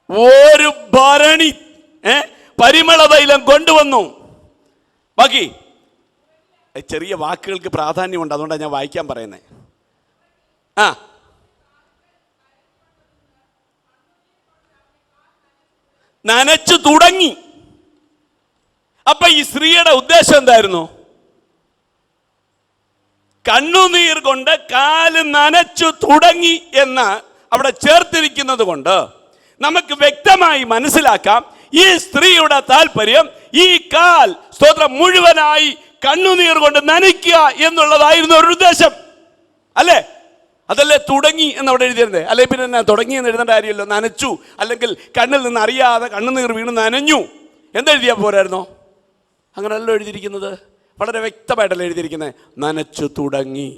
ഒരു ഭരണി പരിമള തൈലം കൊണ്ടുവന്നു. ബാക്കി ചെറിയ വാക്കുകൾക്ക് പ്രാധാന്യമുണ്ട്, അതുകൊണ്ടാണ് ഞാൻ വായിക്കാൻ പറയുന്നത്. നനച്ചു തുടങ്ങി. അപ്പൊ ഈ സ്ത്രീയുടെ ഉദ്ദേശം എന്തായിരുന്നു? കണ്ണുനീർ കൊണ്ട് കാല് നനച്ചു തുടങ്ങി എന്ന് അവിടെ ചേർത്തിരിക്കുന്നത് കൊണ്ട് നമുക്ക് വ്യക്തമായി മനസ്സിലാക്കാം, ഈ സ്ത്രീയുടെ താല്പര്യം ഈ കാൽ സ്തോത്രം മുഴുവനായി കണ്ണുനീർ കൊണ്ട് നനയ്ക്കുക എന്നുള്ളതായിരുന്നു ഒരു ഉദ്ദേശം. അല്ലേ? അതല്ലേ തുടങ്ങി എന്നവിടെ എഴുതിയിരുന്നത്? അല്ലെ പിന്നെ എന്നാ തുടങ്ങി എന്ന് എഴുതേണ്ട കാര്യമല്ലോ. നനച്ചു, അല്ലെങ്കിൽ കണ്ണിൽ നിന്ന് അറിയാതെ കണ്ണുനീർ വീണ് നനഞ്ഞു എന്തെഴുതിയാൽ പോരായിരുന്നോ? അങ്ങനെയല്ലോ എഴുതിയിരിക്കുന്നത്. വളരെ വ്യക്തമായിട്ടല്ലേ എഴുതിയിരിക്കുന്നത്, നനച്ചു തുടങ്ങി.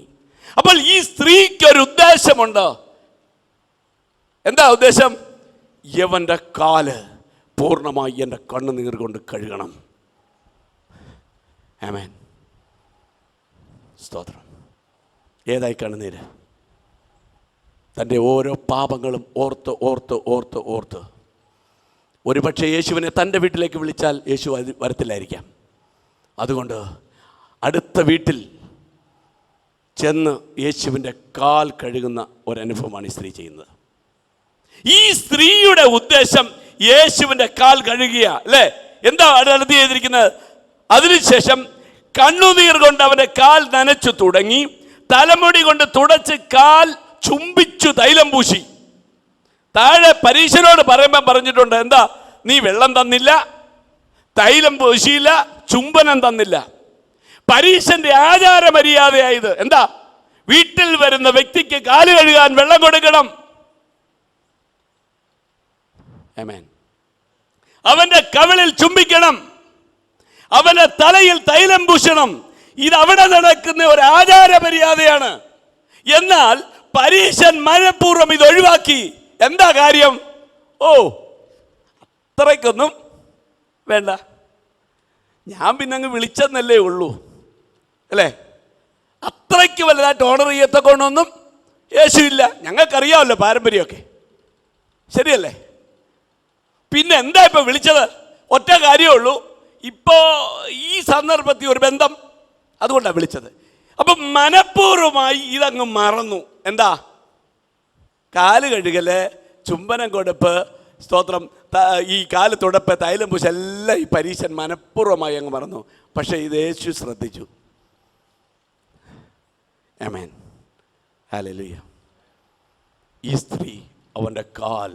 അപ്പോൾ ഈ സ്ത്രീക്കൊരു ഉദ്ദേശമുണ്ട്. എന്താ ഉദ്ദേശം? യവന്റെ കാല് പൂർണ്ണമായി എൻ്റെ കണ്ണുനീർ കൊണ്ട് കഴുകണം. ആമേൻ. സ്തോത്രം. ഏതായി കണ്ണുനീര്? തൻ്റെ ഓരോ പാപങ്ങളും ഓർത്ത് ഓർത്ത് ഓർത്ത് ഓർത്ത്. ഒരുപക്ഷെ യേശുവിനെ തൻ്റെ വീട്ടിലേക്ക് വിളിച്ചാൽ യേശു വരത്തില്ലായിരിക്കാം. അതുകൊണ്ട് അടുത്ത വീട്ടിൽ ചെന്ന് യേശുവിൻ്റെ കാൽ കഴുകുന്ന ഒരനുഭവമാണ് ഈ സ്ത്രീ ചെയ്യുന്നത്. ഈ സ്ത്രീയുടെ ഉദ്ദേശം യേശുവിൻ്റെ കാൽ കഴുകുക. അല്ലേ? എന്താ അടുത്ത് ചെയ്തിരിക്കുന്നത്? അതിനുശേഷം കണ്ണുനീർ കൊണ്ട് അവൻ്റെ കാൽ നനച്ചു തുടങ്ങി, തലമുടി കൊണ്ട് തുടച്ച് കാൽ ചുംബിച്ചു തൈലം പൂശി. താഴെ പരീശനോട് പറയുമ്പോൾ പറഞ്ഞിട്ടുണ്ട്, എന്താ? നീ വെള്ളം തന്നില്ല, തൈലം പൂശിയില്ല, ചുംബനം തന്നില്ല. പരീശന്റെ ആചാര മര്യാദയായത് എന്താ? വീട്ടിൽ വരുന്ന വ്യക്തിക്ക് കാല് കഴുകാൻ വെള്ളം കൊടുക്കണം. ആമേൻ. അവന്റെ കവിളിൽ ചുംബിക്കണം, അവന്റെ തലയിൽ തൈലം പൂശണം. ഇത് അവിടെ നടക്കുന്ന ഒരു ആചാര മര്യാദയാണ്. എന്നാൽ പരീശൻ മനഃപൂർവ്വം ഇത് ഒഴിവാക്കി. എന്താ കാര്യം? അത്രയ്ക്കൊന്നും വേണ്ട, ഞാൻ പിന്നെ അങ്ങ് വിളിച്ചെന്നല്ലേ ഉള്ളൂ, അല്ലേ? അത്രയ്ക്ക് വലുതായിട്ട് ഓണർ ചെയ്യത്തക്കൊണ്ടൊന്നും യേശുവില്ല. ഞങ്ങൾക്കറിയാമല്ലോ പാരമ്പര്യമൊക്കെ, ശരിയല്ലേ? പിന്നെ എന്താ ഇപ്പൊ വിളിച്ചത്? ഒറ്റ കാര്യമേ ഉള്ളൂ, ഇപ്പോ ഈ സന്ദർഭത്തിൽ ഒരു ബന്ധം, അതുകൊണ്ടാണ് വിളിച്ചത്. അപ്പൊ മനഃപൂർവ്വമായി ഇതങ്ങ് മറന്നു. എന്താ? കാല് കഴുകല്, ചുംബനം കൊടുപ്പ്, സ്തോത്രം, ഈ കാല് തുടപ്പ്, തൈലം പൂശ, എല്ലാം ഈ പരീശൻ മനഃപൂർവ്വമായി അങ്ങ് മറന്നു. പക്ഷേ ഇത് യേശു ശ്രദ്ധിച്ചു. ആമേൻ, ഹല്ലേലൂയ. ഈ സ്ത്രീ അവൻ്റെ കാൽ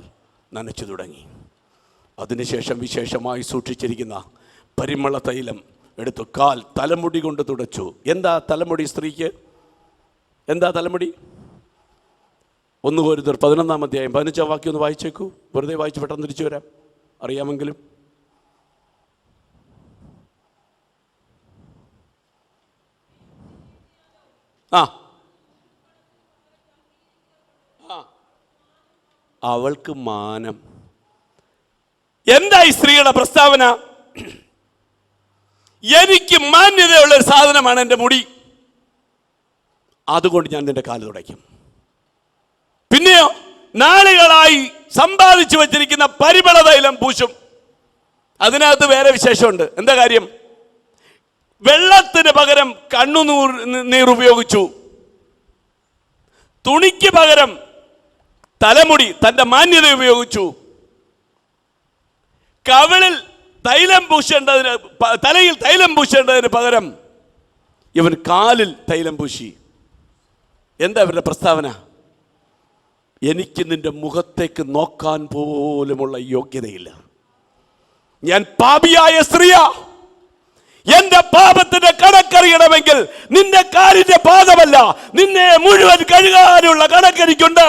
നനച്ചു തുടങ്ങി. അതിനുശേഷം വിശേഷമായി സൂക്ഷിച്ചിരിക്കുന്ന പരിമള തൈലം എടുത്തു കാൽ തലമുടി കൊണ്ട് തുടച്ചു. എന്താ തലമുടി സ്ത്രീക്ക്? എന്താ തലമുടി? 1 കൊരിന്ത്യർ 11-ാം അധ്യായം 15-ാം വാക്യം ഒന്ന് വായിച്ചേക്കൂ. വെറുതെ വായിച്ച് പെട്ടെന്ന് തിരിച്ചു വരാം, അറിയാമെങ്കിലും. അവൾക്ക് മാനം. എന്താ ഈ സ്ത്രീയുടെ പ്രസ്താവന? എനിക്ക് മാന്യതയുള്ള ഒരു സാധനമാണ് എൻ്റെ മുടി, അതുകൊണ്ട് ഞാൻ നിന്റെ കാല് തുടയ്ക്കും. പിന്നെയോ നാളുകളായി സമ്പാദിച്ചു വച്ചിരിക്കുന്ന പരിമള തൈലം പൂശും. അതിനകത്ത് വേറെ വിശേഷമുണ്ട്. എന്താ കാര്യം? വെള്ളത്തിന് പകരം കണ്ണുനീർ ഉപയോഗിച്ചു, തുണിക്ക് പകരം തലമുടി, തന്റെ മാന്യത ഉപയോഗിച്ചു. കവിളിൽ തൈലം പൂശേണ്ടതിന്, തലയിൽ തൈലം പൂശേണ്ടതിന് പകരം ഇവൻ കാലിൽ തൈലം പൂശി. എന്താ ഇവരുടെ പ്രസ്താവന? എനിക്ക് നിന്റെ മുഖത്തേക്ക് നോക്കാൻ പോലുമുള്ള യോഗ്യതയില്ല, ഞാൻ പാപിയായ സ്ത്രീയാ. എന്റെ പാപത്തിന്റെ കണക്കറിയണമെങ്കിൽ നിന്റെ കാലിന്റെ പാദമല്ല, നിന്നെ മുഴുവൻ കഴുകാനുള്ള കണക്കെനിക്കുണ്ട്.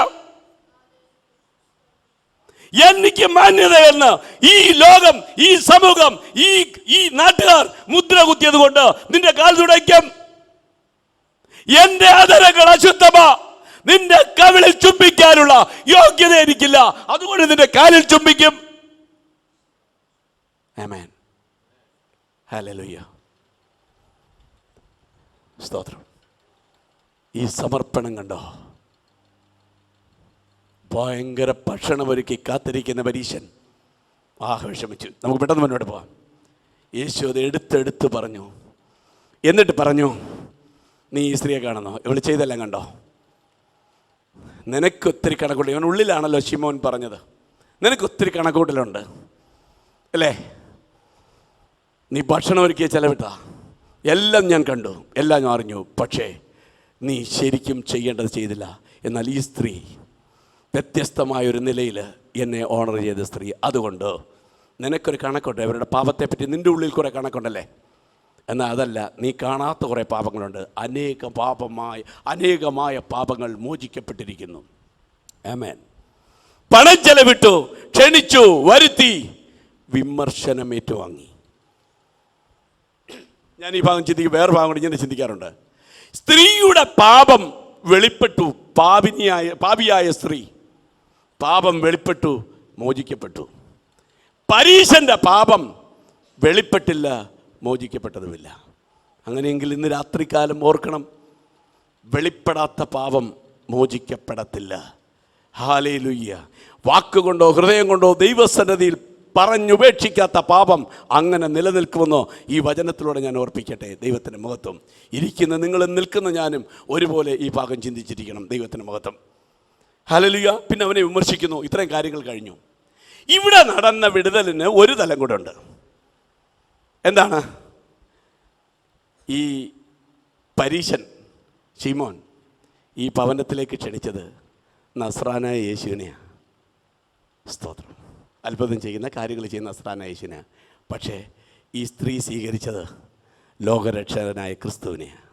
എനിക്ക് മാന്യതയെന്ന് ഈ ലോകം, ഈ സമൂഹം, ഈ നാട്ടുകാർ മുദ്ര കുത്തിയത് കൊണ്ട് നിന്റെ കാൽ തുടയ്ക്കും. എന്റെ അധരങ്ങൾ അശുദ്ധമാ, നിന്റെ കവിളിൽ ചുംബിക്കാനുള്ള യോഗ്യത എനിക്കില്ല, അതുകൊണ്ട് നിന്റെ കാലിൽ ചുംബിക്കും. ആമേൻ, ഹല്ലേലൂയ, സ്തോത്രം. ഈ സമർപ്പണം കണ്ടോ? ഭയങ്കര ഭക്ഷണമൊരുക്കി കാത്തിരിക്കുന്ന പരീശൻ വിഷമിച്ചു. നമുക്ക് പെട്ടെന്ന് മുന്നോട്ട് പോവാം. യേശു അത് എടുത്തെടുത്ത് പറഞ്ഞു. എന്നിട്ട് പറഞ്ഞു, നീ ഈ സ്ത്രീയെ കാണുന്നോ? ഇവൾ ചെയ്തെല്ലാം കണ്ടോ? നിനക്കൊത്തിരി കണക്കൂട്ടൽ, ഇവൻ ഉള്ളിലാണല്ലോ ശിമോൻ പറഞ്ഞത്, നിനക്കൊത്തിരി കണക്കൂട്ടലുണ്ട് അല്ലേ? നീ ഭക്ഷണം ഒരുക്കിയ ചെലവിട്ട എല്ലാം ഞാൻ കണ്ടു, എല്ലാം ഞാൻ അറിഞ്ഞു, പക്ഷേ നീ ശരിക്കും ചെയ്യേണ്ടത് ചെയ്തില്ല. എന്നാൽ ഈ സ്ത്രീ വ്യത്യസ്തമായൊരു നിലയിൽ എന്നെ ഓണർ ചെയ്ത സ്ത്രീ, അതുകൊണ്ട് നിനക്കൊരു കണക്കുണ്ട്. അവരുടെ പാപത്തെപ്പറ്റി നിൻ്റെ ഉള്ളിൽ കുറേ കണക്കുണ്ടല്ലേ? എന്നാൽ അതല്ല, നീ കാണാത്ത കുറേ പാപങ്ങളുണ്ട്. അനേകമായ പാപങ്ങൾ മോചിക്കപ്പെട്ടിരിക്കുന്നു. ആമേൻ. പണം ചെലവിട്ടു, ക്ഷണിച്ചു, വരുത്തി, വിമർശനം ഏറ്റുവാങ്ങി. ഞാൻ ഈ ഭാഗം ചിന്തിക്കും, വേറെ ഭാഗം കൂടി ഞാൻ ചിന്തിക്കാറുണ്ട്. സ്ത്രീയുടെ പാപം വെളിപ്പെട്ടു. പാപിയായ സ്ത്രീ പാപം വെളിപ്പെട്ടു, മോചിക്കപ്പെട്ടു. പരീശന്റെ പാപം വെളിപ്പെട്ടില്ല, മോചിക്കപ്പെട്ടതുമില്ല. അങ്ങനെയെങ്കിൽ ഇന്ന് രാത്രികാലം ഓർക്കണം, വെളിപ്പെടാത്ത പാപം മോചിക്കപ്പെടത്തില്ല. ഹല്ലേലൂയ. വാക്കുകൊണ്ടോ ഹൃദയം കൊണ്ടോ ദൈവസന്നിധിയിൽ പറഞ്ഞുപേക്ഷിക്കാത്ത പാപം അങ്ങനെ നിലനിൽക്കുമെന്നോ ഈ വചനത്തിലൂടെ ഞാൻ ഓർപ്പിക്കട്ടെ. ദൈവത്തിൻ്റെ മഹത്വം. ഇരിക്കുന്ന നിങ്ങളും നിൽക്കുന്ന ഞാനും ഒരുപോലെ ഈ ഭാഗം ചിന്തിച്ചിരിക്കണം. ദൈവത്തിൻ്റെ മഹത്വം. ഹല്ലേലൂയ. പിന്നെ അവനെ വിമർശിക്കുന്നു. ഇത്രയും കാര്യങ്ങൾ കഴിഞ്ഞു. ഇവിടെ നടന്ന വിടുതലിന് ഒരു തലം കൂടെ ഉണ്ട്. എന്താണ്? ഈ പരീശൻ ശിമോൻ ഈ ഭവനത്തിലേക്ക് ക്ഷണിച്ചത് നസ്രാനായ യേശുവിനെയാണ്. സ്തോത്രം. അത്ഭുതം ചെയ്യുന്ന കാര്യങ്ങൾ ചെയ്യുന്ന നസ്രാനായ യേശുവിനെയാണ്. പക്ഷേ ഈ സ്ത്രീ സ്വീകരിച്ചത് ലോകരക്ഷകനായ ക്രിസ്തുവിനെയാണ്.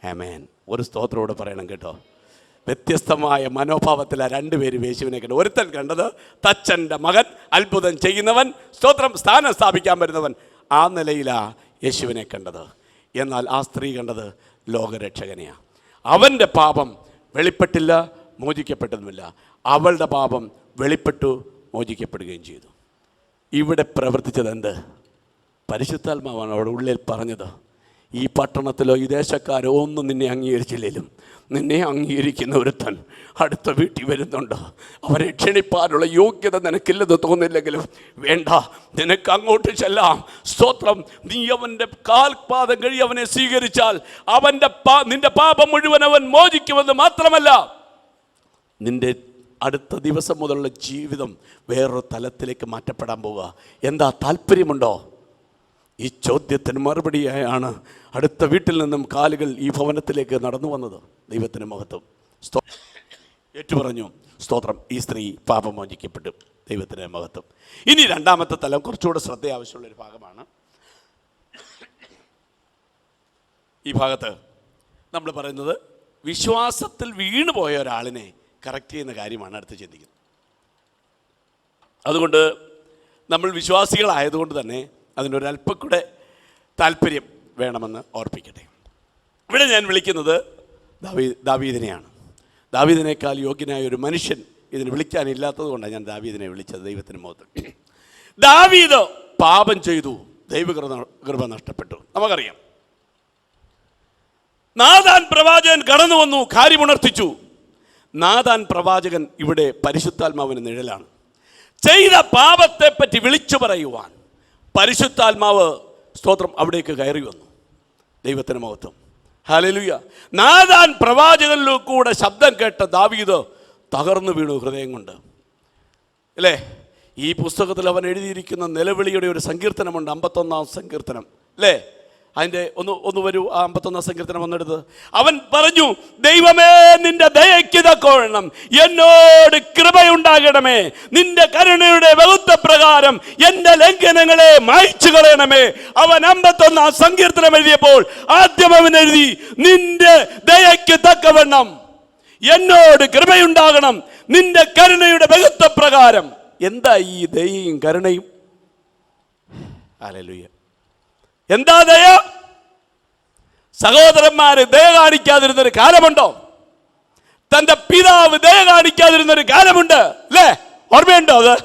ആമേൻ. ഒരു സ്തോത്രത്തോടെ പറയണം കേട്ടോ. വ്യത്യസ്തമായ മനോഭാവത്തിലാണ് രണ്ടുപേരും യേശുവിനെ കണ്ടത്. ഒരുത്തൻ കണ്ടത് തച്ചൻ്റെ മകൻ, അത്ഭുതം ചെയ്യുന്നവൻ, സ്തോത്രം, സ്ഥാനം സ്ഥാപിക്കാൻ വരുന്നവൻ, ആ നിലയിലാണ് യേശുവിനെ കണ്ടത്. എന്നാൽ ആ സ്ത്രീ കണ്ടത് ലോകരക്ഷകനെയാണ്. അവൻ്റെ പാപം വെളിപ്പെട്ടില്ല, മോചിക്കപ്പെട്ടതുമില്ല. അവളുടെ പാപം വെളിപ്പെട്ടു, മോചിക്കപ്പെടുകയും ചെയ്തു. ഇവിടെ പ്രവർത്തിച്ചത് എന്ത്? പരിശുദ്ധാത്മാവാണ് അവിടെ ഉള്ളിൽ പറഞ്ഞത്, ഈ പട്ടണത്തിലോ ഈ ദേശക്കാരോ ഒന്നും നിന്നെ അംഗീകരിച്ചില്ലെങ്കിലും നിന്നെ അംഗീകരിക്കുന്ന ഒരുത്തൻ അടുത്ത വീട്ടിൽ വരുന്നുണ്ട്. അവരെ ക്ഷണിപ്പാനുള്ള യോഗ്യത നിനക്കില്ലെന്ന് തോന്നില്ലെങ്കിലും വേണ്ട, നിനക്ക് അങ്ങോട്ട് ചെല്ലാം. സ്തോത്രം. നീ അവൻ്റെ കാൽപാദം കഴി അവനെ സ്വീകരിച്ചാൽ നിന്റെ പാപം മുഴുവൻ അവൻ മോചിക്കുമെന്ന് മാത്രമല്ല, നിന്റെ അടുത്ത ദിവസം മുതലുള്ള ജീവിതം വേറൊരു തലത്തിലേക്ക് മാറ്റപ്പെടാൻ പോവുക. എന്താ താല്പര്യമുണ്ടോ? ഈ ചോദ്യത്തിന് മറുപടിയായാണ് അടുത്ത വീട്ടിൽ നിന്നും കാലുകൾ ഈ ഭവനത്തിലേക്ക് നടന്നു വന്നത്. ദൈവത്തിന് മഹത്വം. ഏറ്റുപറഞ്ഞു, സ്തോത്രം. ഈ സ്ത്രീ പാപമോചിക്കപ്പെട്ടു. ദൈവത്തിന് മഹത്വം. ഇനി രണ്ടാമത്തെ തലം കുറച്ചുകൂടെ ശ്രദ്ധ ആവശ്യമുള്ളൊരു ഭാഗമാണ്. ഈ ഭാഗത്ത് നമ്മൾ പറയുന്നത് വിശ്വാസത്തിൽ വീണുപോയ ഒരാളിനെ കറക്റ്റ് ചെയ്യുന്ന കാര്യമാണ് അടുത്ത് ചിന്തിക്കുന്നത്. അതുകൊണ്ട് നമ്മൾ വിശ്വാസികളായതുകൊണ്ട് തന്നെ അതിനൊരല്പം കൂടെ താല്പര്യം വേണമെന്ന് ഓർപ്പിക്കട്ടെ. ഇവിടെ ഞാൻ വിളിക്കുന്നത് ദാവീദിനെയാണ്. ദാവീദിനേക്കാൾ യോഗ്യനായ ഒരു മനുഷ്യൻ ഇതിന് വിളിക്കാനില്ലാത്തത് കൊണ്ടാണ് ഞാൻ ദാവീദിനെ വിളിച്ചത്. ദൈവത്തിന് മഹത്വം. ദാവീദ് പാപം ചെയ്തു, ദൈവകൃപ നഷ്ടപ്പെട്ടു. നമുക്കറിയാം, നാഥാൻ പ്രവാചകൻ കടന്നു വന്നു, കാര്യമുണർത്തിച്ചു. നാഥാൻ പ്രവാചകൻ ഇവിടെ പരിശുദ്ധാത്മാവിന് നിഴലാണ്. ചെയ്ത പാപത്തെപ്പറ്റി വിളിച്ചു പറയുവാൻ പരിശുദ്ധാത്മാവ്, സ്തോത്രം, അവിടേക്ക് കയറി വന്നു. ദൈവത്തിന് മഹത്വം. ഹല്ലേലൂയ. നാഥാൻ പ്രവാചകനിൽ കൂടെ ശബ്ദം കേട്ട ദാവീദ് തകർന്നു വീണു ഹൃദയം കൊണ്ട്. അല്ലേ? ഈ പുസ്തകത്തിൽ അവൻ എഴുതിയിരിക്കുന്ന നിലവിളിയുടെ ഒരു സങ്കീർത്തനമുണ്ട്, 51-ാം സങ്കീർത്തനം. അല്ലേ? അതിൻ്റെ ഒന്ന് വരൂ, ആ 51-ാം സങ്കീർത്തനം വന്നെടുത്ത്. അവൻ പറഞ്ഞു, ദൈവമേ, നിന്റെ ദയയ്ക്ക് തക്കവണ്ണം എന്നോട് കൃപയുണ്ടാകണമേ, നിന്റെ കരുണയുടെ ബഹുത്വപ്രകാരം എൻ്റെ ലംഘനങ്ങളെ മായ്ച്ചു കളയണമേ. അവൻ 51-ാം സങ്കീർത്തനം എഴുതിയപ്പോൾ ആദ്യം അവൻ എഴുതി, നിന്റെ ദയയ്ക്ക് തക്കവണ്ണം എന്നോട് കൃപയുണ്ടാകണം, നിന്റെ കരുണയുടെ ബഹുത്വപ്രകാരം. എന്താ ഈ ദയയും കരുണയും? ഹല്ലേലൂയ. എന്താ ദയ? സഹോദരന്മാര് ദയ കാണിക്കാതിരുന്നൊരു കാലമുണ്ടോ? തന്റെ പിതാവ് ദയ കാണിക്കാതിരുന്നൊരു കാലമുണ്ട്, അല്ലേ? ഓർമ്മയുണ്ടോ അത്?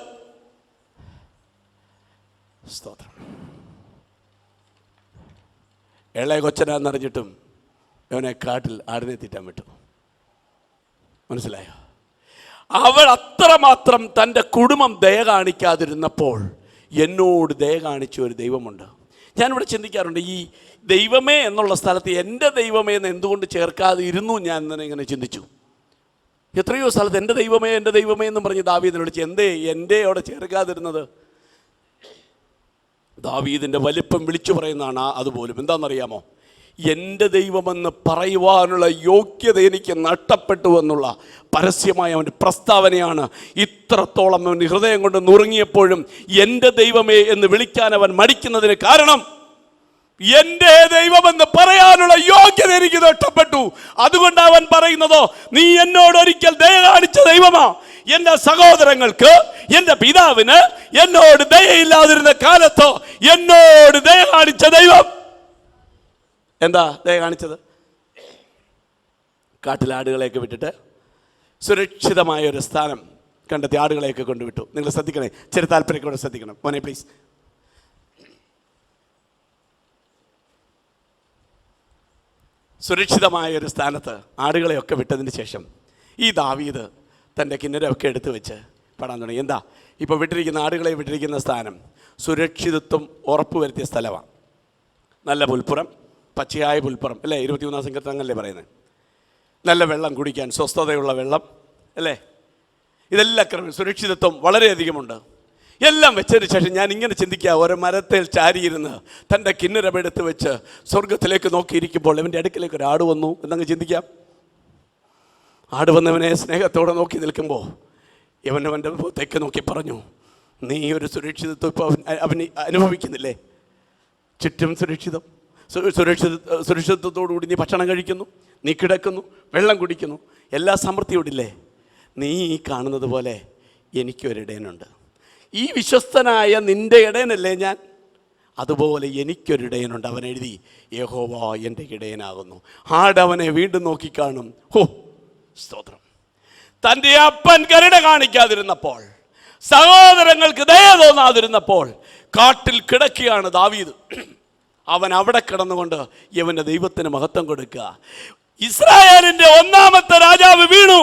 സ്തോത്രം. ഇളയ കൊച്ചനാന്നറിഞ്ഞിട്ടും അവനെ കാട്ടിൽ ആടിനെ തീറ്റാൻ വിട്ടു. മനസ്സിലായോ? അവൾ അത്രമാത്രം തൻ്റെ കുടുംബം ദയ കാണിക്കാതിരുന്നപ്പോൾ എന്നോട് ദയ കാണിച്ച ഒരു ദൈവമുണ്ട്. ഞാനിവിടെ ചിന്തിക്കാറുണ്ട്, ഈ ദൈവമേ എന്നുള്ള സ്ഥലത്ത് എൻ്റെ ദൈവമേ എന്ന് എന്തുകൊണ്ട് ചേർക്കാതെ ഇരുന്നു? ഞാൻ ഇങ്ങനെ ചിന്തിച്ചു. എത്രയോ സ്ഥലത്ത് എൻ്റെ ദൈവമേ എൻ്റെ ദൈവമേ എന്ന് പറഞ്ഞ് ദാവീദിനെ വിളിച്ച്, എന്തേ എൻ്റെ അവിടെ ചേർക്കാതിരുന്നത്? ദാവീദിൻ്റെ വലിപ്പം വിളിച്ചു പറയുന്നതാണ് അതുപോലും. എന്താണെന്നറിയാമോ? എൻ്റെ ദൈവമെന്ന് പറയുവാനുള്ള യോഗ്യത എനിക്ക് നഷ്ടപ്പെട്ടു എന്നുള്ള പരസ്യമായ അവൻ്റെ പ്രസ്താവനയാണ്. ഇത്രത്തോളം അവൻ ഹൃദയം കൊണ്ട് നുറുങ്ങിയപ്പോഴും എൻ്റെ ദൈവമേ എന്ന് വിളിക്കാൻ അവൻ മടിക്കുന്നതിന് കാരണം, എൻ്റെ ദൈവമെന്ന് പറയാനുള്ള യോഗ്യത എനിക്ക് നഷ്ടപ്പെട്ടു. അതുകൊണ്ട് അവൻ പറയുന്നതോ, നീ എന്നോട് ഒരിക്കൽ ദയ കാണിച്ച ദൈവമാ. എൻ്റെ സഹോദരങ്ങൾക്ക്, എൻ്റെ പിതാവിന് എന്നോട് ദയയില്ലാതിരുന്ന കാലത്തോ എന്നോട് ദയ കാണിച്ച ദൈവം. എന്താ ദയ കാണിച്ചത്? കാട്ടിലാടുകളെയൊക്കെ വിട്ടിട്ട് സുരക്ഷിതമായ ഒരു സ്ഥാനം കണ്ടെത്തി ആടുകളെയൊക്കെ കൊണ്ടുവിട്ടു. നിങ്ങൾ ശ്രദ്ധിക്കണേ, ചെറിയ താല്പര്യത്തോടെ ശ്രദ്ധിക്കണം മോനെ, പ്ലീസ്. സുരക്ഷിതമായ ഒരു സ്ഥാനത്ത് ആടുകളെയൊക്കെ വിട്ടതിന് ശേഷം ഈ ദാവീദ് തൻ്റെ കിന്നരമൊക്കെ എടുത്തു വെച്ച് പാടാൻ തുടങ്ങി. എന്താ ഇപ്പോൾ വിട്ടിരിക്കുന്ന ആടുകളെ വിട്ടിരിക്കുന്ന സ്ഥാനം സുരക്ഷിതത്വം ഉറപ്പുവരുത്തിയ സ്ഥലമാണ്. നല്ല പുൽപ്പുറം, പച്ചയായ പുൽപ്പുറം, അല്ലേ? 21-ാം സങ്കീർത്തനങ്ങളല്ലേ പറയുന്നത്. നല്ല വെള്ളം കുടിക്കാൻ, സ്വസ്ഥതയുള്ള വെള്ളം, അല്ലേ? ഇതെല്ലാം ക്രമം സുരക്ഷിതത്വം വളരെയധികമുണ്ട്. എല്ലാം വെച്ചതിന് ശേഷം ഞാൻ ഇങ്ങനെ ചിന്തിക്കുക, ഒരു മരത്തിൽ ചാരിയിരുന്ന് തൻ്റെ കിന്നരമെടുത്ത് വെച്ച് സ്വർഗത്തിലേക്ക് നോക്കിയിരിക്കുമ്പോൾ അവൻ്റെ അടുക്കിലേക്ക് ഒരു ആട് വന്നു എന്നങ്ങ് ചിന്തിക്കാം. ആട് വന്നവനെ സ്നേഹത്തോടെ നോക്കി നിൽക്കുമ്പോൾ അവൻ്റെ മുഖത്തേക്ക് നോക്കി പറഞ്ഞു, നീ ഒരു സുരക്ഷിതത്വം ഇപ്പോൾ അവന് അനുഭവിക്കുന്നില്ലേ? ചുറ്റും സുരക്ഷിതത്വത്തോടുകൂടി നീ ഭക്ഷണം കഴിക്കുന്നു, നീ കിടക്കുന്നു, വെള്ളം കുടിക്കുന്നു, എല്ലാ സമൃദ്ധിയോടില്ലേ? നീ ഈ കാണുന്നത് പോലെ എനിക്കൊരിടയനുണ്ട്. ഈ വിശ്വസ്തനായ നിൻ്റെ ഇടയനല്ലേ ഞാൻ, അതുപോലെ എനിക്കൊരിടയനുണ്ട്. അവൻ എഴുതി, യഹോവ എൻ്റെ ഇടയനാകുന്നു, ആടവനെ വീണ്ടും നോക്കിക്കാണും. ഹോ, സ്തോത്രം. തൻ്റെ അപ്പൻ കരുണ കാണിക്കാതിരുന്നപ്പോൾ, സഹോദരങ്ങൾക്ക് ദയ തോന്നാതിരുന്നപ്പോൾ കാട്ടിൽ കിടക്കുകയാണ് ദാവീദ്. അവൻ അവിടെ കിടന്നുകൊണ്ട് ഇവൻ്റെ ദൈവത്തിന് മഹത്വം കൊടുക്കുക. ഇസ്രായേലിൻ്റെ ഒന്നാമത്തെ രാജാവ് വീണു.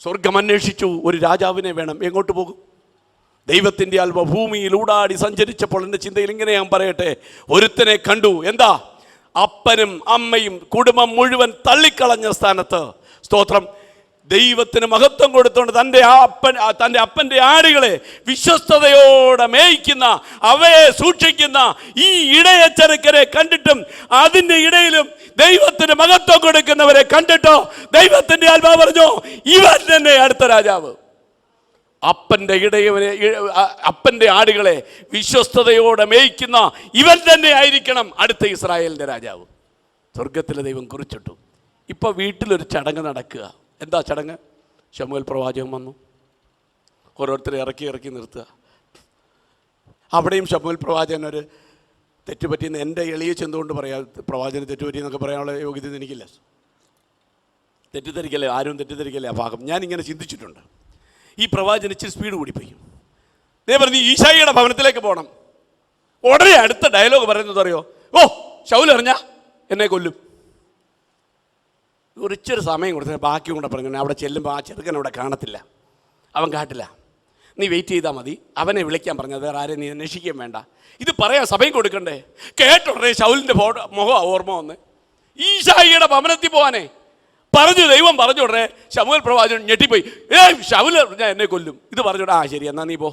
സ്വർഗം അന്വേഷിച്ചു, ഒരു രാജാവിനെ വേണം. എങ്ങോട്ട് പോകും? ദൈവത്തിൻ്റെ ആത്മ ഭൂമിയിൽ ഊടാടി സഞ്ചരിച്ചപ്പോൾ എൻ്റെ ചിന്തയിൽ ഇങ്ങനെ ഞാൻ പറയട്ടെ, ഒരുത്തനെ കണ്ടു. എന്താ? അപ്പനും അമ്മയും കുടുംബം മുഴുവൻ തള്ളിക്കളഞ്ഞ സ്ഥാനത്ത്, സ്തോത്രം, ദൈവത്തിന് മഹത്വം കൊടുത്തുകൊണ്ട് തൻ്റെ അപ്പൻ്റെ ആടുകളെ വിശ്വസ്തയോടെ മേയ്ക്കുന്ന, അവയെ സൂക്ഷിക്കുന്ന ഈ ഇടയച്ചരക്കരെ കണ്ടിട്ടും അതിൻ്റെ ഇടയിലും ദൈവത്തിന് മഹത്വം കൊടുക്കുന്നവരെ കണ്ടിട്ടോ ദൈവത്തിൻ്റെ ആത്മാവ് പറഞ്ഞു, ഇവൻ തന്നെ അടുത്ത രാജാവ്. അപ്പൻ്റെ ആടുകളെ വിശ്വസ്തയോടെ മേയ്ക്കുന്ന ഇവൻ തന്നെ ആയിരിക്കണം അടുത്ത ഇസ്രായേലിൻ്റെ രാജാവ്. സ്വർഗത്തിലെ ദൈവം കുറിച്ചിട്ടു. ഇപ്പൊ വീട്ടിലൊരു ചടങ്ങ് നടക്കുക. എന്താ ചടങ്ങ്? ശമൂവേൽ പ്രവാചകൻ വന്നു, ഓരോരുത്തരെ ഇറക്കി നിർത്തുക. അവിടെയും ശമൂവേൽ പ്രവാചകൻ ഒരു തെറ്റുപറ്റിയെന്ന് എൻ്റെ എളിയ ചെന്തുകൊണ്ട് പറയാം. പ്രവാചകന് തെറ്റുപറ്റിയെന്നൊക്കെ പറയാനുള്ള യോഗ്യത എനിക്കില്ല. തെറ്റിദ്ധരിക്കല്ലേ, ആരും തെറ്റിദ്ധരിക്കല്ലേ ആ ഭാഗം. ഞാനിങ്ങനെ ചിന്തിച്ചിട്ടുണ്ട്. ഈ പ്രവാചകൻ ഇച്ചിരി സ്പീഡ് കൂടിപ്പോയി. ദേ പറഞ്ഞു, ഈശായിയുടെ ഭവനത്തിലേക്ക് പോകണം. ഉടനെ അടുത്ത ഡയലോഗ് പറയുന്നത് അറിയോ? ഓ, ശൗൽ അറിഞ്ഞാ എന്നെ കൊല്ലും. ഒരിച്ചൊരു സമയം കൊടുത്ത ബാക്കി കൂടെ പറഞ്ഞു, അവിടെ ചെല്ലുമ്പോൾ ആ ചെറുക്കൻ അവിടെ കാണത്തില്ല, അവൻ കാട്ടില്ല, നീ വെയിറ്റ് ചെയ്താൽ മതി, അവനെ വിളിക്കാൻ പറഞ്ഞത്, വേറെ ആരെയും നീ അന്വേഷിക്കാൻ വേണ്ട. ഇത് പറയാൻ സമയം കൊടുക്കണ്ടേ? കേട്ടുടനെ ശൗലിൻ്റെ മുഖം ഓർമ്മ വന്ന് ഈശായിയുടെ ഭവനത്തിൽ പോകാനേ പറഞ്ഞു. ദൈവം പറഞ്ഞു ഉടനെ ശമൂവേൽ പ്രവാചകൻ ഞെട്ടിപ്പോയി. ശൗൽ ഞാൻ എന്നെ കൊല്ലും. ഇത് പറഞ്ഞോടാ, ആ ശരി, എന്നാ നീ പോ,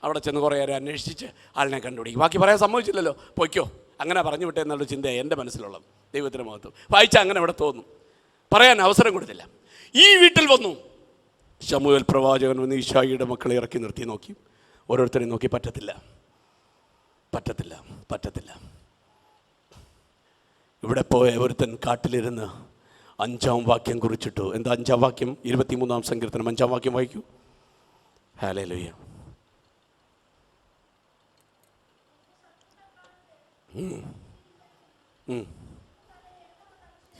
അവിടെ ചെന്ന് കുറേ നേരം അന്വേഷിച്ച് ആളിനെ കണ്ടുപിടിക്കും. ബാക്കി പറയാൻ സമ്മതിച്ചില്ലല്ലോ, പൊയ്ക്കോ. അങ്ങനെ പറഞ്ഞു വിട്ടേ എന്നുള്ള ചിന്തയാണ് എൻ്റെ മനസ്സിലുള്ളത്. ദൈവത്തിൻ്റെ മഹത്വം വായിച്ചാൽ അങ്ങനെ അവിടെ തോന്നും. പറയാൻ അവസരം കൊടുത്തില്ല. ഈ വീട്ടിൽ വന്നു ശമൂവേൽ പ്രവാചകൻ വന്ന് ഈശായിയുടെ മക്കളെ ഇറക്കി നിർത്തി നോക്കി. ഓരോരുത്തരെയും നോക്കി, പറ്റത്തില്ല. ഇവിടെ പോയ ഒരുത്തൻ കാട്ടിലിരുന്ന് 5-ാം വാക്യം കുറിച്ചിട്ടു. എന്താ 5-ാം വാക്യം? 23-ാം സങ്കീർത്തനം 5-ാം വാക്യം വായിക്കൂ. ഹല്ലേലൂയ.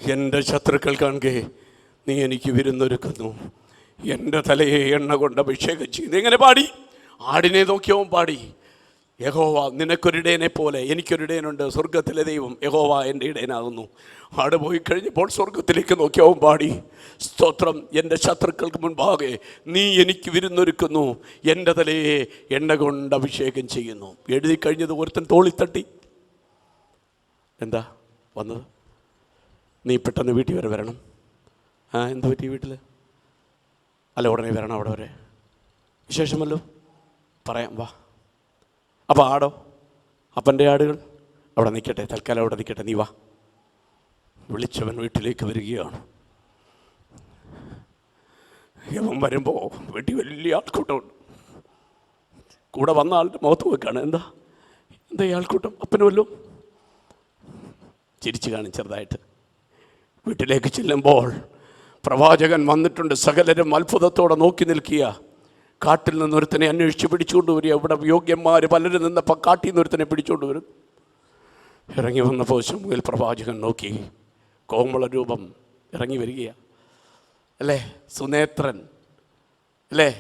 എൻ്റെ ശത്രുക്കൾ കാണുകെ നീ എനിക്ക് വിരുന്നൊരുക്കുന്നു, എൻ്റെ തലയെ എണ്ണ കൊണ്ട് അഭിഷേകം ചെയ്തു. എങ്ങനെ പാടി? ആടിനെ നോക്കിയവൻ പാടി, യഹോവ നിനക്കൊരിടയനെ പോലെ എനിക്കൊരിടയനുണ്ട്, സ്വർഗത്തിലെ ദൈവം യഹോവ എൻ്റെ ഇടയനാകുന്നു. ആട് പോയി കഴിഞ്ഞപ്പോൾ സ്വർഗത്തിലേക്ക് നോക്കിയവൻ പാടി, സ്തോത്രം, എൻ്റെ ശത്രുക്കൾക്ക് മുൻപാകെ നീ എനിക്ക് വിരുന്നൊരുക്കുന്നു, എൻ്റെ തലയെ എണ്ണ കൊണ്ട് അഭിഷേകം ചെയ്യുന്നു. എഴുതി കഴിഞ്ഞത് ഒരുത്തൻ തോളിത്തട്ടി. എന്താ വന്നത്? നീ പെട്ടെന്ന് വീട്ടിൽ വരെ വരണം. എന്താ പറ്റി വീട്ടിൽ? അല്ല, ഉടനെ വരണം അവിടെ വരെ. വിശേഷമല്ലോ, പറയാം, വാ. അപ്പോൾ ആടോ, അപ്പൻ്റെ ആടുകൾ അവിടെ നിൽക്കട്ടെ, തൽക്കാലം അവിടെ നിൽക്കട്ടെ, നീ വാ. വിളിച്ചവൻ വീട്ടിലേക്ക് വരികയാണ്. യവൻ വരുമ്പോൾ വീട്ടിൽ വലിയ ആൾക്കൂട്ടമുണ്ട്. കൂടെ വന്ന ആളുടെ മുഖത്ത് നോക്കുകയാണ്. എന്താ ഈ ആൾക്കൂട്ടം? അപ്പന് വല്ലോ ചിരിച്ചു കാണും ചെറുതായിട്ട്. വീട്ടിലേക്ക് ചെല്ലുമ്പോൾ പ്രവാചകൻ വന്നിട്ടുണ്ട്. സകലരും അത്ഭുതത്തോടെ നോക്കി നിൽക്കുക. കാട്ടിൽ നിന്നൊരുത്തനെ അന്വേഷിച്ച് പിടിച്ചുകൊണ്ട് വരിക. ഇവിടെ യോഗ്യന്മാർ പലരും നിന്നപ്പോൾ കാട്ടിൽ നിന്നൊരുത്തനെ പിടിച്ചുകൊണ്ട് വരും. ഇറങ്ങി വന്നപ്പോൾ ശമൂവേൽ പ്രവാചകൻ നോക്കി, കോമള രൂപം ഇറങ്ങി വരിക അല്ലേ, സുനേത്രൻ അല്ലേ,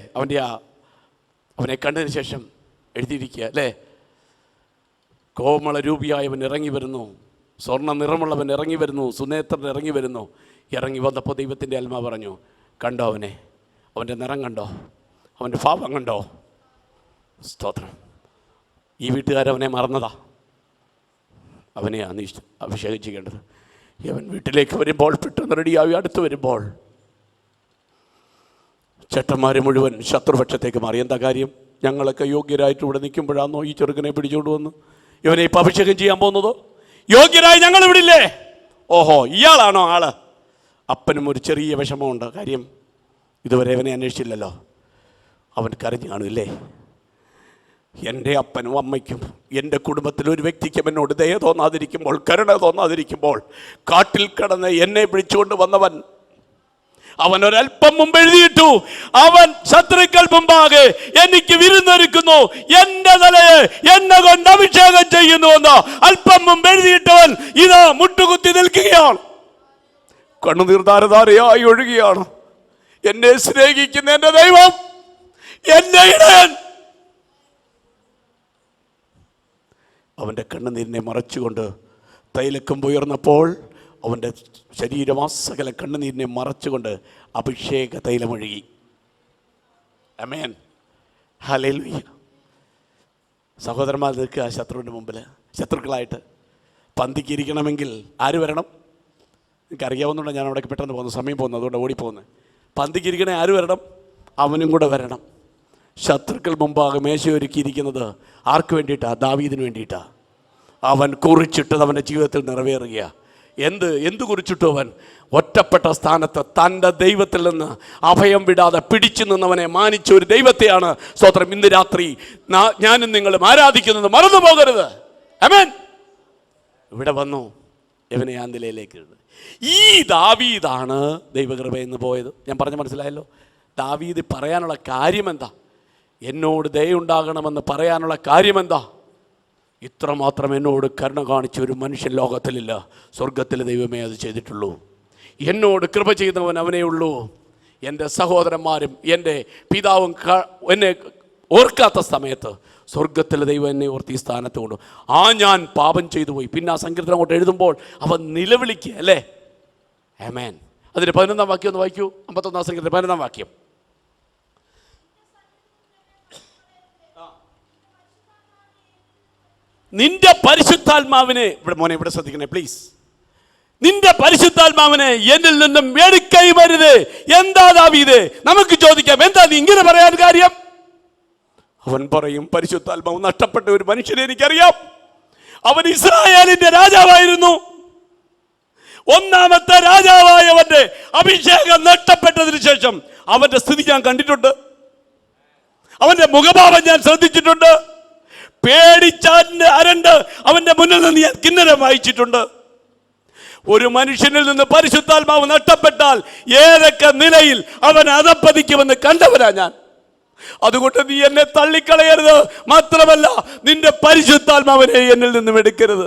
അവനെ കണ്ടതിന് ശേഷം എഴുതിയിരിക്കുക അല്ലേ, കോമള രൂപിയായവൻ ഇറങ്ങി വരുന്നു, സ്വർണ്ണ നിറമുള്ളവൻ ഇറങ്ങി വരുന്നു, സുനേത്രൻ ഇറങ്ങി വരുന്നു. ഇറങ്ങി വന്നപ്പോൾ ദൈവത്തിൻ്റെ ആത്മാവ് പറഞ്ഞു, കണ്ടോ അവൻ്റെ നിറം കണ്ടോ, അവൻ്റെ ഭാവം കണ്ടോ? സ്തോത്രം. ഈ വീട്ടുകാരവനെ മറന്നതാ, അവനെയാണ് നീ അഭിഷേകം ചെയ്യേണ്ടത്. അവൻ വീട്ടിലേക്ക് വരുമ്പോൾ പെട്ടെന്ന് റെഡിയായി അടുത്ത് വരുമ്പോൾ ചേട്ടന്മാർ മുഴുവൻ ശത്രുപക്ഷത്തേക്ക് മാറി. എന്താ കാര്യം? ഞങ്ങളൊക്കെ യോഗ്യരായിട്ട് ഇവിടെ നിൽക്കുമ്പോഴാണോ ഈ ചെറുക്കനെ പിടിച്ചുകൊണ്ട് വന്ന് ഇവനെ ഇപ്പം അഭിഷേകം ചെയ്യാൻ പോകുന്നത്? യോഗ്യരായി ഞങ്ങൾ ഇവിടെ ഇല്ലേ? ഓഹോ, ഇയാളാണോ ആള്? അപ്പനും ഒരു ചെറിയ വിഷമമുണ്ട്. കാര്യം ഇതുവരെ അവനെ അന്വേഷിച്ചില്ലല്ലോ. അവൻ കരഞ്ഞു കാണില്ലേ? എൻ്റെ അപ്പനും അമ്മയ്ക്കും എൻ്റെ കുടുംബത്തിൽ ഒരു വ്യക്തിക്കും എന്നോട് ദയ തോന്നാതിരിക്കുമ്പോൾ, കരുണ തോന്നാതിരിക്കുമ്പോൾ, കാട്ടിൽ കിടന്ന് എന്നെ പിടിച്ചുകൊണ്ട് വന്നവൻ അവൻ ഒരല്പം മുമ്പ് എഴുതിയിട്ടു, അവൻ ശത്രുക്കൾ മുമ്പാകെ എനിക്ക് വിരുന്നൊരുക്കുന്നു, എന്റെ തലയെ എന്നെ കൊണ്ട് അഭിഷേകം ചെയ്യുന്നു എന്ന് അല്പം മുമ്പ് എഴുതിയിട്ടവൻ ഇതാ മുട്ടുകുത്തി നിൽക്കുകയാണ്. കണ്ണുനീർ ധാരധാരയായി ഒഴുകിയാണ്. എന്നെ സ്നേഹിക്കുന്ന എന്റെ ദൈവം, എന്റെ ഇടയൻ, അവന്റെ കണ്ണുനീരിനെ മറച്ചുകൊണ്ട് തൈലക്കൊമ്പ് ഉയർന്നപ്പോൾ അവൻ്റെ ശരീരമാസകല കണ്ണുനീരിനെ മറച്ചുകൊണ്ട് അഭിഷേക തൈലമൊഴുകി. ആമേൻ, ഹല്ലേലൂയ. സഹോദരന്മാർ നിൽക്കുക ശത്രുവിൻ്റെ മുമ്പിൽ, ശത്രുക്കളായിട്ട്. പന്തിക്കിരിക്കണമെങ്കിൽ ആര് വരണം? എനിക്കറിയാവുന്നതുകൊണ്ട് ഞാൻ അവിടെ പെട്ടെന്ന് പോകുന്നു, സമയം പോകുന്നു, അതുകൊണ്ട് ഓടിപ്പോകുന്നത്. പന്തിക്കിരിക്കണേ ആര് വരണം? അവനും കൂടെ വരണം. ശത്രുക്കൾ മുമ്പാകെ മേശയൊരുക്കിയിരിക്കുന്നത് ആർക്ക് വേണ്ടിയിട്ടാണ്? ദാവീദിന് വേണ്ടിയിട്ടാണ്. അവൻ കുറിച്ചിട്ടത് അവൻ്റെ ജീവിതത്തിൽ നിറവേറുകയാണ്. എന്ത് കുറിച്ചിട്ടു? അവൻ ഒറ്റപ്പെട്ട സ്ഥാനത്ത് തൻ്റെ ദൈവത്തിൽ നിന്ന് അഭയം വിടാതെ പിടിച്ചു നിന്നവനെ മാനിച്ച ഒരു ദൈവത്തെയാണ് സ്തോത്രം ഇന്ന് രാത്രി ഞാനും നിങ്ങളും ആരാധിക്കുന്നത്. മറന്നു പോകരുത്. ആമേൻ. ഇവിടെ വന്നു ഇവനെ ആ നിലയിലേക്ക്. ഈ ദാവീദാണ് ദൈവകൃപയെന്ന് പോയത്. ഞാൻ പറഞ്ഞ മനസ്സിലായല്ലോ. ദാവീദ് പറയാനുള്ള കാര്യമെന്താ? എന്നോട് ദയുണ്ടാകണമെന്ന് പറയാനുള്ള കാര്യമെന്താ? ഇത്രമാത്രം എന്നോട് കരുണ കാണിച്ച ഒരു മനുഷ്യൻ ലോകത്തിലില്ല. സ്വർഗത്തിലെ ദൈവമേ അത് ചെയ്തിട്ടുള്ളൂ. എന്നോട് കൃപ ചെയ്തവൻ അവനേ ഉള്ളൂ. എൻ്റെ സഹോദരന്മാരും എൻ്റെ പിതാവും എന്നെ ഓർക്കാത്ത സമയത്ത് സ്വർഗത്തിലെ ദൈവം എന്നെ ഓർത്ത് ഈ സ്ഥാനത്ത് കൊണ്ടു. ഞാൻ പാപം ചെയ്തു പോയി. പിന്നെ ആ സങ്കീർത്തനം അങ്ങോട്ട് എഴുതുമ്പോൾ അവൻ നിലവിളിക്കുക അല്ലേ? ആമേൻ. അതിൻ്റെ 11-ാം വാക്യം ഒന്ന് വായിക്കൂ. 51-ാം സങ്കീർത്തനം 11-ാം വാക്യം. നിന്റെ പരിശുദ്ധാത്മാവിനെ, ഇവിടെ മോനെ ഇവിടെ ശ്രദ്ധിക്കണേ പ്ലീസ്, നിന്റെ പരിശുദ്ധാത്മാവിനെ എന്നിൽ നിന്നും എടുക്കരുത്. എന്താ ദാവീദേ? നമുക്ക് ചോദിക്കാം, എന്താ നീ ഇങ്ങനെ പറയാൻ കാര്യം? അവൻ പറയും, പരിശുദ്ധാത്മാവ് നഷ്ടപ്പെട്ട ഒരു മനുഷ്യനെ എനിക്കറിയാം. അവൻ ഇസ്രായേലിന്റെ രാജാവായിരുന്നു. ഒന്നാമത്തെ രാജാവായവന്റെ അഭിഷേകം നഷ്ടപ്പെട്ടതിന് ശേഷം അവന്റെ സ്ഥിതി ഞാൻ കണ്ടിട്ടുണ്ട്. അവന്റെ മുഖഭാവം ഞാൻ ശ്രദ്ധിച്ചിട്ടുണ്ട്. പേടിച്ചാന്റെ അരണ്ട് അവന്റെ മുന്നിൽ നിന്ന് ഞാൻ കിന്നരം വായിച്ചിട്ടുണ്ട്. ഒരു മനുഷ്യനിൽ നിന്ന് പരിശുദ്ധാത്മാവ് നഷ്ടപ്പെട്ടാൽ ഏതൊക്കെ നിലയിൽ അവൻ അധപ്പതിക്കുമെന്ന് കണ്ടവനാ ഞാൻ. അതുകൊണ്ട് നീ എന്നെ തള്ളിക്കളയരുത്. മാത്രമല്ല നിന്റെ പരിശുദ്ധാത്മാവിനെ എന്നിൽ നിന്നും എടുക്കരുത്.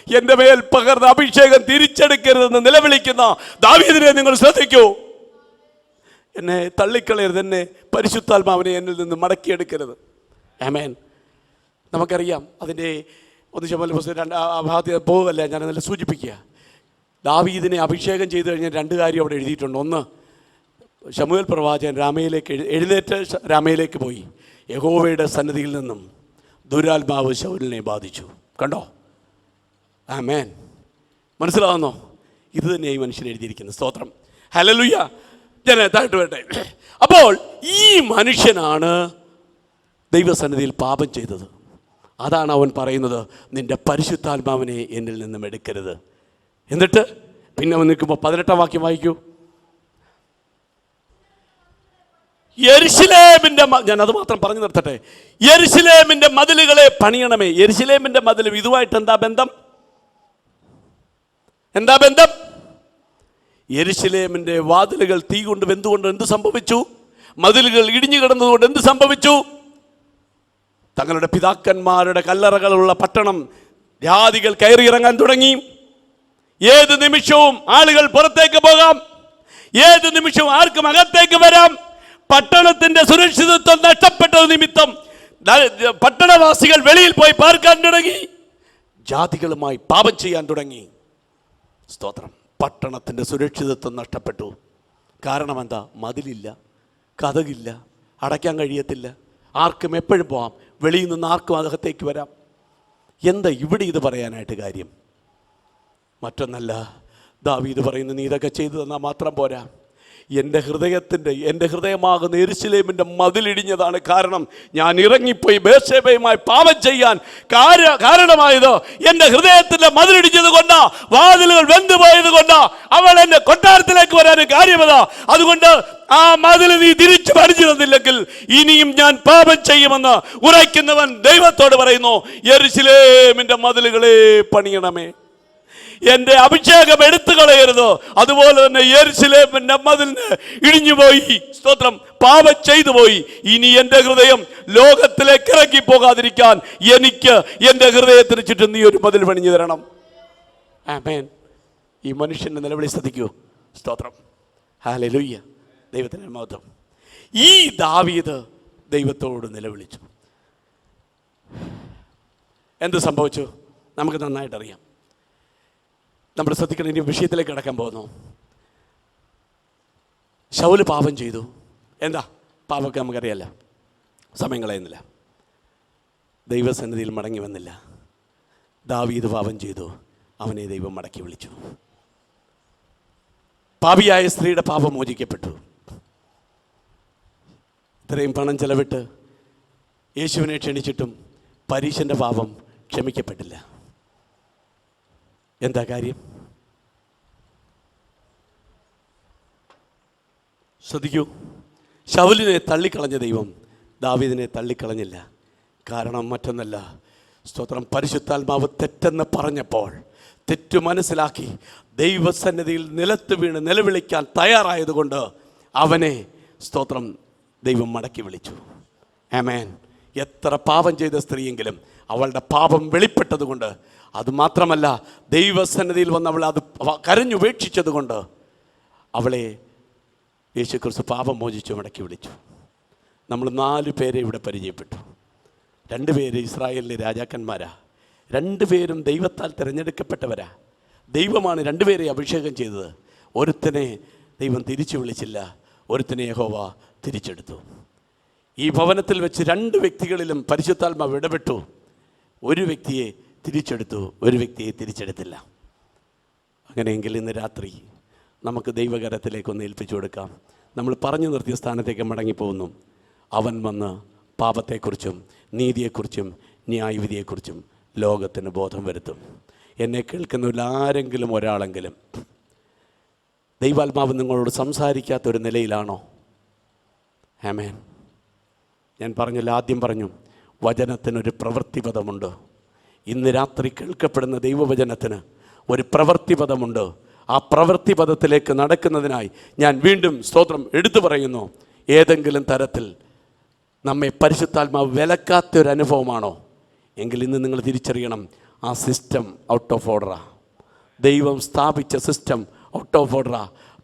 എന്റെ മേൽ പകർന്ന അഭിഷേകം തിരിച്ചെടുക്കരുതെന്ന് നിലവിളിക്കുന്ന ദാവീദിനെ നിങ്ങൾ ശ്രദ്ധിക്കൂ. എന്നെ തള്ളിക്കളയരുത്, എന്നെ പരിശുദ്ധാത്മാവിനെ എന്നിൽ നിന്ന് മടക്കിയെടുക്കരുത്. ആമേൻ. നമുക്കറിയാം അതിൻ്റെ 1 ശമൂവേൽ പുസ്തകം 2 ഭാഗത്ത് പോകല്ല, ഞാൻ നല്ല സൂചിപ്പിക്കുക. ദാവീദിനെ അഭിഷേകം ചെയ്തു കഴിഞ്ഞാൽ 2 കാര്യം അവിടെ എഴുതിയിട്ടുണ്ട്. ഒന്ന്, ശമൂവേൽ പ്രവാചകൻ എഴുന്നേറ്റ് രാമയിലേക്ക് പോയി. യഹോവയുടെ സന്നിധിയിൽ നിന്നും ദുരാത്മാവ് ശൗലിനെ ബാധിച്ചു. കണ്ടോ? ആമേൻ. മനസ്സിലാവുന്നോ? ഇത് തന്നെ ഈ മനുഷ്യൻ എഴുതിയിരിക്കുന്നത്. സ്തോത്രം, ഹല്ലേലൂയ. ഞാൻ താഴ്ത്തു വരട്ടെ. അപ്പോൾ ഈ മനുഷ്യനാണ് ദൈവസന്നിധിയിൽ പാപം ചെയ്തത്. അതാണ് അവൻ പറയുന്നത്, നിന്റെ പരിശുദ്ധാത്മാവിനെ എന്നിൽ നിന്നും എടുക്കരുത്. എന്നിട്ട് പിന്നെ അവൻ നിൽക്കുമ്പോൾ 18-ാം വാക്യം വായിക്കൂ. യെരുശലേമിന്റെ, ഞാൻ അത് മാത്രം പറഞ്ഞു നിർത്തട്ടെ. യെരുശലേമിന്റെ മതിലുകളെ പണിയണമേ. യെരുശലേമിന്റെ മതിലും ഇതുമായിട്ട് എന്താ ബന്ധം? എന്താ ബന്ധം? യെരുശലേമിന്റെ വാതിലുകൾ തീ കൊണ്ട് വെന്തുകൊണ്ട് എന്ത് സംഭവിച്ചു? മതിലുകൾ ഇടിഞ്ഞു കിടന്നതുകൊണ്ട് എന്ത് സംഭവിച്ചു? തങ്ങളുടെ പിതാക്കന്മാരുടെ കല്ലറകളുള്ള പട്ടണം ജാതികൾ കയറിയിറങ്ങാൻ തുടങ്ങി. ഏത് നിമിഷവും ആളുകൾ പുറത്തേക്ക് പോകാം, ഏത് നിമിഷവും ആർക്കും അകത്തേക്ക് വരാം. പട്ടണത്തിന്റെ സുരക്ഷിതത്വം നഷ്ടപ്പെട്ടത് നിമിത്തം പട്ടണവാസികൾ വെളിയിൽ പോയി പാർക്കാൻ തുടങ്ങി, ജാതികളുമായി പാപം ചെയ്യാൻ തുടങ്ങി. സ്തോത്രം. പട്ടണത്തിന്റെ സുരക്ഷിതത്വം നഷ്ടപ്പെട്ടു. കാരണം എന്താ? മതിലില്ല, കതകില്ല, അടയ്ക്കാൻ കഴിയത്തില്ല, ആർക്കും എപ്പോഴും പോകാം, വെളിയിൽ നിന്ന് ആർക്കും അകത്തേക്ക് വരാം. എന്താ ഇവിടെ ഇത് പറയാനായിട്ട് കാര്യം? മറ്റൊന്നല്ല, ദാവീദ് പറയുന്നു, നീ ഇതൊക്കെ ചെയ്തു തന്നാൽ മാത്രം പോരാ, എൻ്റെ ഹൃദയമാകുന്ന യെരുശലേമിൻ്റെ മതിലിടിഞ്ഞതാണ് കാരണം. ഞാൻ ഇറങ്ങിപ്പോയി ബേർശേബയുമായി പാപം ചെയ്യാൻ കാരണമായത് എൻ്റെ ഹൃദയത്തിൻ്റെ മതിലിടിഞ്ഞത് കൊണ്ടാ, വാതിലുകൾ വെന്തുപോയത് കൊണ്ടാ, അവൾ എൻ്റെ കൊട്ടാരത്തിലേക്ക് വരാനും കാര്യമതാ. അതുകൊണ്ട് ആ മതിൽ നീ തിരിച്ചു പണിച്ചു തന്നില്ലെങ്കിൽ ഇനിയും ഞാൻ പാപം ചെയ്യുമെന്ന് ഉറയ്ക്കുന്നവൻ ദൈവത്തോട് പറയുന്നു, യെരുശലേമിൻ്റെ മതിലുകളെ പണിയണമേ. എൻ്റെ അഭിഷേകം എടുത്തു കളയരുത്. അതുപോലെ തന്നെ യെരൂശലേമിന്റെ മതിലിന് ഇടിഞ്ഞുപോയി, സ്തോത്രം, പാപം ചെയ്തു പോയി. ഇനി എൻ്റെ ഹൃദയം ലോകത്തിലേക്ക് ഇറങ്ങി പോകാതിരിക്കാൻ എനിക്ക് എൻ്റെ ഹൃദയത്തിന് ചുറ്റും നീ ഒരു മതിൽ പണിഞ്ഞു തരണം. ആമേൻ. ഈ മനുഷ്യന്റെ നിലവിളി ശ്രദ്ധിക്കൂ. സ്തോത്രം, ഹല്ലേലൂയ, ദൈവത്തിന്റെ മഹത്വം. ഈ ദാവീദ് ദൈവത്തോട് നിലവിളിച്ചു. എന്ത് സംഭവിച്ചു നമുക്ക് നന്നായിട്ടറിയാം. നമ്മൾ ശ്രദ്ധിക്കണം. ഇനി വിഷയത്തിലേക്ക് കടക്കാൻ പോകുന്നു. ശൗല് പാപം ചെയ്തു. എന്താ പാപമൊക്കെ നമുക്കറിയാല്ല. സമയം കളയുന്നില്ല. ദൈവസന്നിധിയിൽ മടങ്ങി വന്നില്ല. ദാവീദ് പാപം ചെയ്തു. അവനെ ദൈവം മടക്കി വിളിച്ചു. പാപിയായ സ്ത്രീയുടെ പാപം മോചിക്കപ്പെട്ടു. ഇത്രയും പണം ചെലവിട്ട് യേശുവിനെ ക്ഷണിച്ചിട്ടും പരീശൻ്റെ പാപം ക്ഷമിക്കപ്പെട്ടില്ല. എന്താ കാര്യം? ശ്രദ്ധിക്കൂ. ശൗലിനെ തള്ളിക്കളഞ്ഞ ദൈവം ദാവീദിനെ തള്ളിക്കളഞ്ഞില്ല. കാരണം മറ്റൊന്നല്ല, സ്തോത്രം, പരിശുദ്ധാത്മാവ് തെറ്റെന്ന് പറഞ്ഞപ്പോൾ തെറ്റു മനസ്സിലാക്കി ദൈവസന്നിധിയിൽ നിലത്ത് വീണ് നിലവിളിക്കാൻ തയ്യാറായതുകൊണ്ട് അവനെ, സ്തോത്രം, ദൈവം മടക്കി വിളിച്ചു. ആമേൻ. എത്ര പാപം ചെയ്ത സ്ത്രീയെങ്കിലും അവളുടെ പാപം വെളിപ്പെട്ടതുകൊണ്ട്, അതുമാത്രമല്ല ദൈവസന്നിധിയിൽ വന്ന് അവൾ അത് കരഞ്ഞുപേക്ഷിച്ചത് കൊണ്ട് അവളെ യേശുക്രിസ്തു പാപം മോചിച്ചു മടക്കി വിളിച്ചു. നമ്മൾ 4 പേരെ ഇവിടെ പരിചയപ്പെട്ടു. 2 പേര് ഇസ്രായേലിലെ രാജാക്കന്മാരാ. 2 പേരും ദൈവത്താൽ തിരഞ്ഞെടുക്കപ്പെട്ടവരാ. ദൈവമാണ് 2 പേരെ അഭിഷേകം ചെയ്തത്. ഒരുത്തനെ ദൈവം തിരിച്ചു വിളിച്ചില്ല, ഒരുത്തനെ യഹോവ തിരിച്ചെടുത്തു. ഈ ഭവനത്തിൽ വെച്ച് 2 വ്യക്തികളിലും പരിശുദ്ധാത്മാവ് ഇടപെട്ടു. ഒരു വ്യക്തിയെ തിരിച്ചെടുത്തു, ഒരു വ്യക്തിയെ തിരിച്ചെടുത്തില്ല. അങ്ങനെയെങ്കിൽ ഇന്ന് രാത്രി നമുക്ക് ദൈവകരത്തിലേക്കൊന്ന് ഏൽപ്പിച്ചു കൊടുക്കാം. നമ്മൾ പറഞ്ഞു നിർത്തിയ സ്ഥാനത്തേക്ക് മടങ്ങിപ്പോകുന്നു. അവൻ വന്ന് പാപത്തെക്കുറിച്ചും നീതിയെക്കുറിച്ചും ന്യായവിധിയെക്കുറിച്ചും ലോകത്തിന് ബോധം വരുത്തും. എന്നെ കേൾക്കുന്നവരിൽ ആരെങ്കിലും ഒരാളെങ്കിലും ദൈവാത്മാവ് നിങ്ങളോട് സംസാരിക്കാത്തൊരു നിലയിലാണോ? ആമേൻ. ഞാൻ പറഞ്ഞില്ല, ആദ്യം പറഞ്ഞു, വചനത്തിനൊരു പ്രവൃത്തിപദമുണ്ട്. ഇന്ന് രാത്രി കേൾക്കപ്പെടുന്ന ദൈവവചനത്തിന് ഒരു പ്രവൃത്തിപദമുണ്ട്. ആ പ്രവൃത്തിപദത്തിലേക്ക് നടക്കുന്നതിനായി ഞാൻ വീണ്ടും, സ്തോത്രം, എടുത്തു പറയുന്നു. ഏതെങ്കിലും തരത്തിൽ നമ്മെ പരിശുദ്ധാത്മാവ് വിലക്കാത്തൊരനുഭവമാണോ എങ്കിൽ ഇന്ന് നിങ്ങൾ തിരിച്ചറിയണം, ആ സിസ്റ്റം ഔട്ട് ഓഫ് ഓർഡറാ. ദൈവം സ്ഥാപിച്ച സിസ്റ്റം ഔട്ട് ഓഫ് ഓർഡറാ.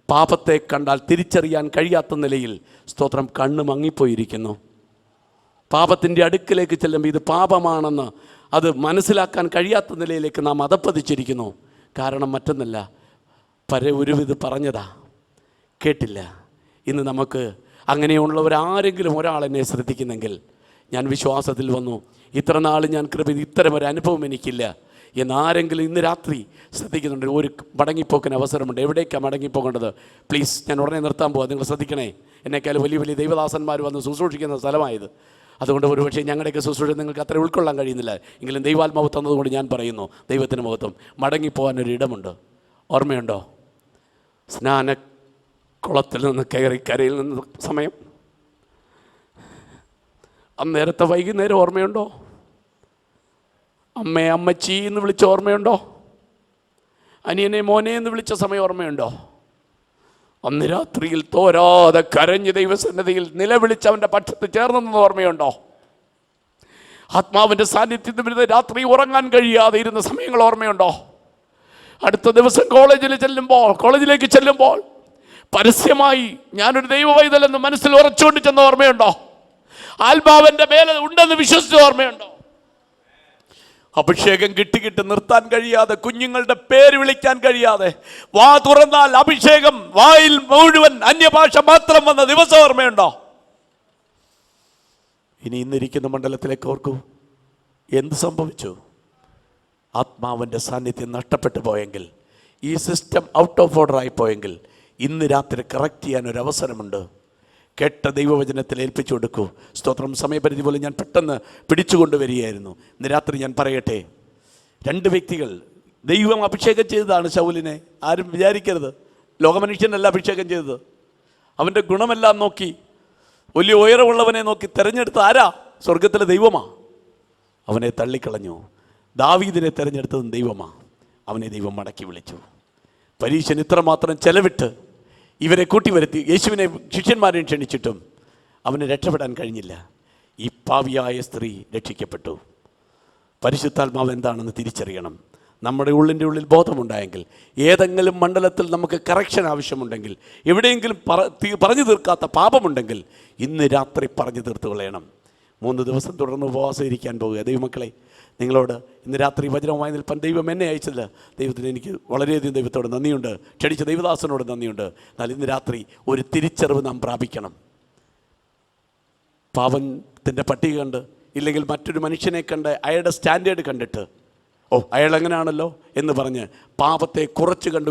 പാപത്തെ കണ്ടാൽ തിരിച്ചറിയാൻ കഴിയാത്ത നിലയിൽ, സ്തോത്രം, കണ്ണ് മങ്ങിപ്പോയിരിക്കുന്നു. പാപത്തിൻ്റെ അടുക്കിലേക്ക് ചെല്ലുമ്പോൾ ഇത് പാപമാണെന്ന് അത് മനസ്സിലാക്കാൻ കഴിയാത്ത നിലയിലേക്ക് നാം അധപ്പതിച്ചിരിക്കുന്നു. കാരണം മറ്റൊന്നല്ല, ഒരുവിധ പറഞ്ഞതാ, കേട്ടില്ല. ഇന്ന് നമുക്ക് അങ്ങനെയുള്ളവരാരെങ്കിലും ഒരാളെന്നെ ശ്രദ്ധിക്കുന്നെങ്കിൽ, ഞാൻ വിശ്വാസത്തിൽ വന്നു, ഇത്ര നാൾ ഞാൻ ഇത്തരം ഒരു അനുഭവം എനിക്കില്ല എന്നാരെങ്കിലും ഇന്ന് രാത്രി ശ്രദ്ധിക്കുന്നുണ്ട്. ഒരു മടങ്ങിപ്പോക്കിന് അവസരമുണ്ട്. എവിടേക്കാണ് മടങ്ങിപ്പോകേണ്ടത്? പ്ലീസ്, ഞാൻ ഉടനെ നിർത്താൻ പോകാം. നിങ്ങൾ ശ്രദ്ധിക്കണേ. എന്നെക്കാളും വലിയ വലിയ ദൈവദാസന്മാർ വന്ന് ശുശ്രൂഷിക്കുന്ന സ്ഥലമായത്. അതുകൊണ്ട് ഒരുപക്ഷെ ഞങ്ങളുടെയൊക്കെ ശുശ്രൂഷ നിങ്ങൾക്ക് അത്ര ഉൾക്കൊള്ളാൻ കഴിയുന്നില്ല. എങ്കിലും ദൈവാത്മാവ് തന്നതുകൊണ്ട് ഞാൻ പറയുന്നു, ദൈവത്തിന് മഹത്വം. മടങ്ങിപ്പോകാനൊരു ഇടമുണ്ട്. ഓർമ്മയുണ്ടോ? സ്നാനക്കുളത്തിൽ നിന്ന് കയറി കരയിൽ നിന്ന് സമയം, അന്നേരത്തെ വൈകുന്നേരം ഓർമ്മയുണ്ടോ? അമ്മയെ അമ്മച്ചി എന്ന് വിളിച്ച ഓർമ്മയുണ്ടോ? അനിയനെ മോനെ എന്ന് വിളിച്ച സമയം ഓർമ്മയുണ്ടോ? അന്ന് രാത്രിയിൽ തോരാതെ കരഞ്ഞ് ദൈവസന്നിധിയിൽ നിലവിളിച്ച് അവൻ്റെ പക്ഷത്ത് ചേർന്നെന്ന് ഓർമ്മയുണ്ടോ? ആത്മാവിൻ്റെ സാന്നിധ്യത്തിൽ വരുന്ന രാത്രി ഉറങ്ങാൻ കഴിയാതെ ഇരുന്ന സമയങ്ങൾ ഓർമ്മയുണ്ടോ? അടുത്ത ദിവസം കോളേജിലേക്ക് ചെല്ലുമ്പോൾ പരസ്യമായി ഞാനൊരു ദൈവവൈതലെന്ന് മനസ്സിൽ ഉറച്ചുകൊണ്ട് ചെന്ന ഓർമ്മയുണ്ടോ? ആത്മാവിൻ്റെ മേലെ ഉണ്ടെന്ന് വിശ്വസിച്ച ഓർമ്മയുണ്ടോ? അഭിഷേകം കിട്ടി നിർത്താൻ കഴിയാതെ, കുഞ്ഞുങ്ങളുടെ പേര് വിളിക്കാൻ കഴിയാതെ, വാ തുറന്നാൽ അഭിഷേകം വായിൽ മുഴുവൻ അന്യഭാഷ മാത്രം വന്ന ദിവസം ഓർമ്മയുണ്ടോ? ഇനി ഇന്നിരിക്കുന്ന മണ്ഡലത്തിലേക്ക് ഓർക്കൂ. എന്ത് സംഭവിച്ചു? ആത്മാവിൻ്റെ സാന്നിധ്യം നഷ്ടപ്പെട്ടു പോയെങ്കിൽ, ഈ സിസ്റ്റം ഔട്ട് ഓഫ് ഓർഡർ ആയി പോയെങ്കിൽ, ഇന്ന് രാത്രി കറക്റ്റ് ചെയ്യാൻ ഒരു അവസരമുണ്ട്. കേട്ട ദൈവവചനത്തിൽ ഏൽപ്പിച്ചു കൊടുക്കൂ. സ്തോത്രം. സമയപരിധി പോലെ ഞാൻ പെട്ടെന്ന് പിടിച്ചുകൊണ്ടുവരികയായിരുന്നു. ഇന്ന് രാത്രി ഞാൻ പറയട്ടെ, 2 വ്യക്തികൾ ദൈവം അഭിഷേകം ചെയ്തതാണ് ശൗലിനെ. ആരും വിചാരിക്കരുത് ലോകമനുഷ്യനല്ല അഭിഷേകം ചെയ്തത്. അവൻ്റെ ഗുണമെല്ലാം നോക്കി, വലിയ ഉയരമുള്ളവനെ നോക്കി തിരഞ്ഞെടുത്ത ആരാ? സ്വർഗത്തിലെ ദൈവമാ. അവനെ തള്ളിക്കളഞ്ഞു. ദാവീദിനെ തിരഞ്ഞെടുത്തതും ദൈവമാ. അവനെ ദൈവം മടക്കി വിളിച്ചു. പരീശൻ ഇത്രമാത്രം ചെലവിട്ട് ഇവരെ കൂട്ടിവരുത്തി യേശുവിനെ ശിഷ്യന്മാരെയും ക്ഷണിച്ചിട്ടും അവന് രക്ഷപ്പെടാൻ കഴിഞ്ഞില്ല. ഈ പാവിയായ സ്ത്രീ രക്ഷിക്കപ്പെട്ടു. പരിശുദ്ധാത്മാവ് എന്താണെന്ന് തിരിച്ചറിയണം. നമ്മുടെ ഉള്ളിൽ ബോധമുണ്ടായെങ്കിൽ, ഏതെങ്കിലും മണ്ഡലത്തിൽ നമുക്ക് കറക്ഷൻ ആവശ്യമുണ്ടെങ്കിൽ, എവിടെയെങ്കിലും പറഞ്ഞു തീർക്കാത്ത പാപമുണ്ടെങ്കിൽ ഇന്ന് രാത്രി പറഞ്ഞു തീർത്ത് കളയണം. 3 ദിവസം തുടർന്ന് ഉപവാസം ഇരിക്കാൻ പോകുക. ദൈവമക്കളെ, നിങ്ങളോട് ഇന്ന് രാത്രി വചനവുമായി നിൽപ്പാൻ ദൈവം എന്നെ അയച്ചത് ദൈവത്തിന് എനിക്ക് വളരെയധികം ദൈവത്തോട് നന്ദിയുണ്ട്. ക്ഷണിച്ച ദൈവദാസനോട് നന്ദിയുണ്ട്. എന്നാൽ ഇന്ന് രാത്രി ഒരു തിരിച്ചറിവ് നാം പ്രാപിക്കണം. പാപത്തിൻ്റെ പട്ടിക കണ്ട്, ഇല്ലെങ്കിൽ മറ്റൊരു മനുഷ്യനെ കണ്ട് അയാളുടെ സ്റ്റാൻഡേർഡ് കണ്ടിട്ട് അയാൾ എങ്ങനെയാണല്ലോ എന്ന് പറഞ്ഞ് പാപത്തെ കുറച്ച് കണ്ട്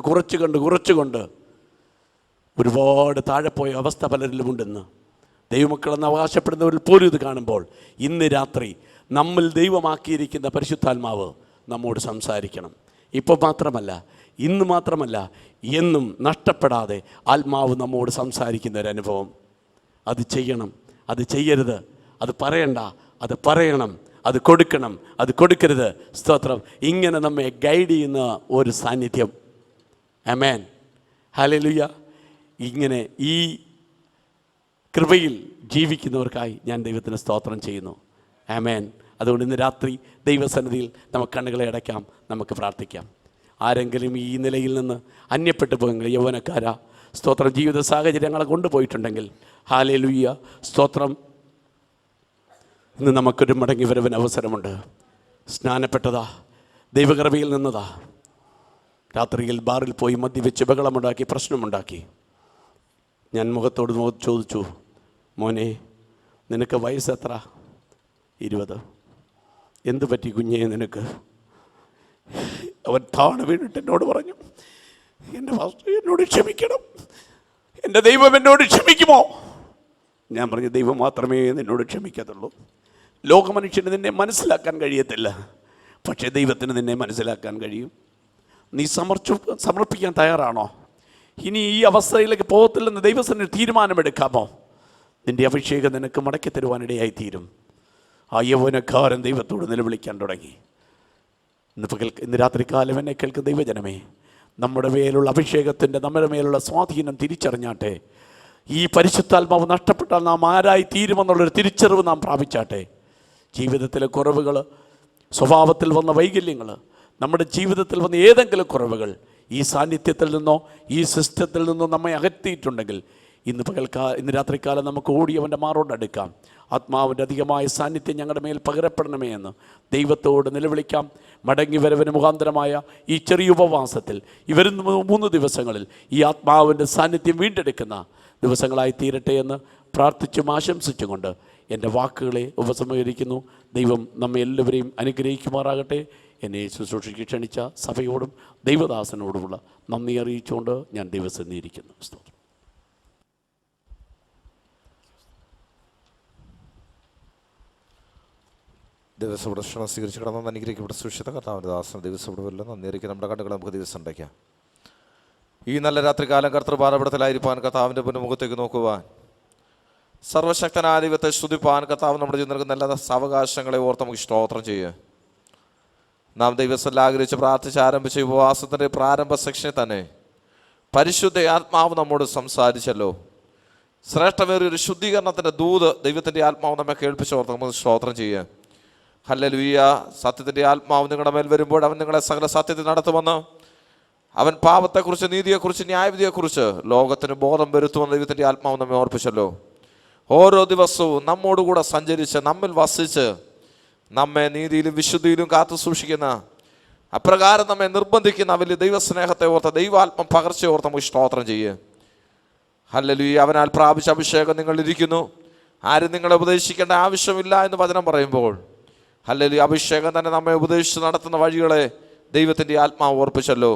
ഒരുപാട് താഴെ പോയ അവസ്ഥ പലരിലുമുണ്ടെന്ന് ദൈവമക്കളെന്ന് അവകാശപ്പെടുന്നവരിൽ പോലും ഇത് കാണുമ്പോൾ ഇന്ന് രാത്രി നമ്മിൽ ദൈവമാക്കിയിരിക്കുന്ന പരിശുദ്ധാത്മാവ് നമ്മോട് സംസാരിക്കണം. ഇപ്പോൾ മാത്രമല്ല, ഇന്ന് മാത്രമല്ല, എന്നും നഷ്ടപ്പെടാതെ ആത്മാവ് നമ്മോട് സംസാരിക്കുന്ന ഒരനുഭവം. അത് ചെയ്യണം, അത് ചെയ്യരുത്, അത് പറയണ്ട, അത് പറയണം, അത് കൊടുക്കണം, അത് കൊടുക്കരുത്. സ്തോത്രം. ഇങ്ങനെ നമ്മെ ഗൈഡ് ചെയ്യുന്ന ഒരു സാന്നിധ്യം. ആമേൻ, ഹല്ലേലൂയ. ഇങ്ങനെ ഈ കൃപയിൽ ജീവിക്കുന്നവർക്കായി ഞാൻ ദൈവത്തിന് സ്തോത്രം ചെയ്യുന്നു. ആമേൻ. അതുകൊണ്ട് ഇന്ന് രാത്രി ദൈവസന്നിധിയിൽ നമുക്ക് കണ്ണുകളെ അടയ്ക്കാം, നമുക്ക് പ്രാർത്ഥിക്കാം. ആരെങ്കിലും ഈ നിലയിൽ നിന്ന് അന്യപ്പെട്ടു പോയെങ്കിൽ, യൗവനക്കാരാ, സ്തോത്രം, ജീവിത സാഹചര്യങ്ങളെ കൊണ്ടുപോയിട്ടുണ്ടെങ്കിൽ, ഹല്ലേലൂയ, സ്തോത്രം, ഇന്ന് നമുക്കൊരു മടങ്ങി വരവിന് അവസരമുണ്ട്. സ്നാനപ്പെട്ടതാ, ദൈവകൃപയിൽ നിന്നതാ, രാത്രിയിൽ ബാറിൽ പോയി മദ്യവെച്ച് ബഹളമുണ്ടാക്കി, പ്രശ്നമുണ്ടാക്കി. ഞാൻ മുഖത്തോട് ചോദിച്ചു, മോനെ, നിനക്ക് വയസ്സെത്ര? 20. എന്തു പറ്റി കുഞ്ഞേ നിനക്ക്? അവൻ താഴെ വീണിട്ട് എന്നോട് പറഞ്ഞു, എൻ്റെ പാസ്റ്റർ എന്നോട് ക്ഷമിക്കണം, എൻ്റെ ദൈവം എന്നോട് ക്ഷമിക്കുമോ? ഞാൻ പറഞ്ഞു, ദൈവം മാത്രമേ നിന്നോട് ക്ഷമിക്കത്തുള്ളൂ. ലോകമനുഷ്യന് നിന്നെ മനസ്സിലാക്കാൻ കഴിയത്തില്ല, പക്ഷേ ദൈവത്തിന് നിന്നെ മനസ്സിലാക്കാൻ കഴിയും. നീ സമർപ്പിക്കാൻ തയ്യാറാണോ? ഇനി ഈ അവസ്ഥയിലേക്ക് പോകത്തില്ലെന്ന് ദൈവസന്നിധിയിൽ തീരുമാനമെടുക്കാമോ? നിൻ്റെ അഭിഷേകം നിനക്ക് മടക്കി തരുവാനിടയായി തീരും. ആ യൗവനക്കാരൻ ദൈവത്തോട് നിലവിളിക്കാൻ തുടങ്ങി. ഇന്ന് രാത്രികാലം എന്നെ കേൾക്കുന്ന ദൈവജനമേ, നമ്മുടെ മേലുള്ള അഭിഷേകത്തിൻ്റെ, നമ്മുടെ മേലുള്ള സ്വാധീനം തിരിച്ചറിഞ്ഞാട്ടെ. ഈ പരിശുദ്ധാത്മാവ് നഷ്ടപ്പെട്ടാൽ നാം ആരായി തീരുമെന്നുള്ളൊരു തിരിച്ചറിവ് നാം പ്രാപിച്ചാട്ടെ. ജീവിതത്തിലെ കുറവുകൾ, സ്വഭാവത്തിൽ വന്ന വൈകല്യങ്ങൾ, നമ്മുടെ ജീവിതത്തിൽ വന്ന ഏതെങ്കിലും കുറവുകൾ ഈ സാന്നിധ്യത്തിൽ നിന്നോ ഈ സിസ്റ്റത്തിൽ നിന്നോ നമ്മെ അകറ്റിയിട്ടുണ്ടെങ്കിൽ ഇന്ന് രാത്രിക്കാലം നമുക്ക് ഓടിയവൻ്റെ മാറോടടുക്കാം. ആത്മാവിൻ്റെ അധികമായ സാന്നിധ്യം ഞങ്ങളുടെ മേൽ പകരപ്പെടണമേ എന്ന് ദൈവത്തോട് നിലവിളിക്കാം. മടങ്ങി വരവിന് മുഖാന്തരമായ ഈ ചെറിയ ഉപവാസത്തിൽ വരുന്ന 3 ദിവസങ്ങളിൽ ഈ ആത്മാവിൻ്റെ സാന്നിധ്യം വീണ്ടെടുക്കുന്ന ദിവസങ്ങളായി തീരട്ടെ എന്ന് പ്രാർത്ഥിച്ചും ആശംസിച്ചുകൊണ്ട് എൻ്റെ വാക്കുകളെ ഉപസംഹരിക്കുന്നു. ദൈവം നമ്മെ എല്ലാവരെയും അനുഗ്രഹിക്കുമാറാകട്ടെ. എന്നെ ശുശ്രൂഷയ്ക്ക് ക്ഷണിച്ച സഭയോടും ദൈവദാസനോടുമുള്ള നന്ദി അറിയിച്ചുകൊണ്ട് ഞാൻ ദൈവസന്നിധിയിരിക്കുന്നു. സ്തോത്രം. ദിവസം സ്വീകരിച്ച് കിടന്നു അനുഗ്രഹിക്കപ്പെട്ട സുരക്ഷിത കർത്താവിൻ്റെ ദാസന ദിവസം നന്ദിയിരിക്കും. നമ്മുടെ കണ്ണുകൾ നമുക്ക് ദിവസം ഉണ്ടാക്കാം. ഈ നല്ല രാത്രികാലം കർത്തൃപാദപീഠത്തിലായിരിക്കാൻ, കർത്താവിൻ്റെ മുഖത്തേക്ക് നോക്കുവാൻ, സർവശക്തനായ ദൈവത്തെ സ്തുതിപ്പാൻ, കർത്താവ് നമ്മുടെ ജീവിതത്തിൽ നൽകുന്ന എല്ലാ സാവകാശങ്ങളെ ഓർത്ത് നമുക്ക് സ്തോത്രം ചെയ്യുക. നാം ദൈവത്തിൽ ആഗ്രഹിച്ച് പ്രാർത്ഥിച്ച് ആരംഭിച്ച ഉപവാസത്തിൻ്റെ പ്രാരംഭ സെക്ഷനിൽ തന്നെ പരിശുദ്ധ ആത്മാവ് നമ്മോട് സംസാരിച്ചല്ലോ. ശ്രേഷ്ഠമേറിയൊരു ശുദ്ധീകരണത്തിൻ്റെ ദൂത് ദൈവത്തിൻ്റെ ആത്മാവ് നമ്മെ കേൾപ്പിച്ചോർത്ത് നമുക്ക് സ്തോത്രം ചെയ്യുക. ഹല്ലേലൂയ. സത്യത്തിൻ്റെ ആത്മാവ് നിങ്ങളുടെ മേൽ വരുമ്പോൾ അവൻ നിങ്ങളെ സകല സത്യത്തിൽ നടത്തുമെന്ന്, അവൻ പാപത്തെക്കുറിച്ച്, നീതിയെക്കുറിച്ച്, ന്യായവിധിയെക്കുറിച്ച് ലോകത്തിന് ബോധം വരുത്തുമെന്ന് ദൈവത്തിൻ്റെ ആത്മാവ് നമ്മെ ഓർപ്പിച്ചല്ലോ. ഓരോ ദിവസവും നമ്മോടുകൂടെ സഞ്ചരിച്ച് നമ്മിൽ വസിച്ച് നമ്മെ നീതിയിലും വിശുദ്ധിയിലും കാത്തു സൂക്ഷിക്കുന്ന, അപ്രകാരം നമ്മെ നിർബന്ധിക്കുന്ന വലിയ ദൈവസ്നേഹത്തെ ഓർത്ത്, ദൈവാത്മ പകർച്ചയെ ഓർത്ത് നമുക്ക് സ്തോത്രം ചെയ്യുക. ഹല്ലേലൂയ. അവനാൽ പ്രാപിച്ച അഭിഷേകം നിങ്ങളിരിക്കുന്നു, ആരും നിങ്ങളെ ഉപദേശിക്കേണ്ട ആവശ്യമില്ല എന്ന് വചനം പറയുമ്പോൾ, ഹല്ലേലൂയ, അഭിഷേകം തന്നെ നമ്മെ ഉപദേശിച്ച് നടത്തുന്ന വഴികളെ ദൈവത്തിൻ്റെ ആത്മാവ് ഓർപ്പിച്ചല്ലോ.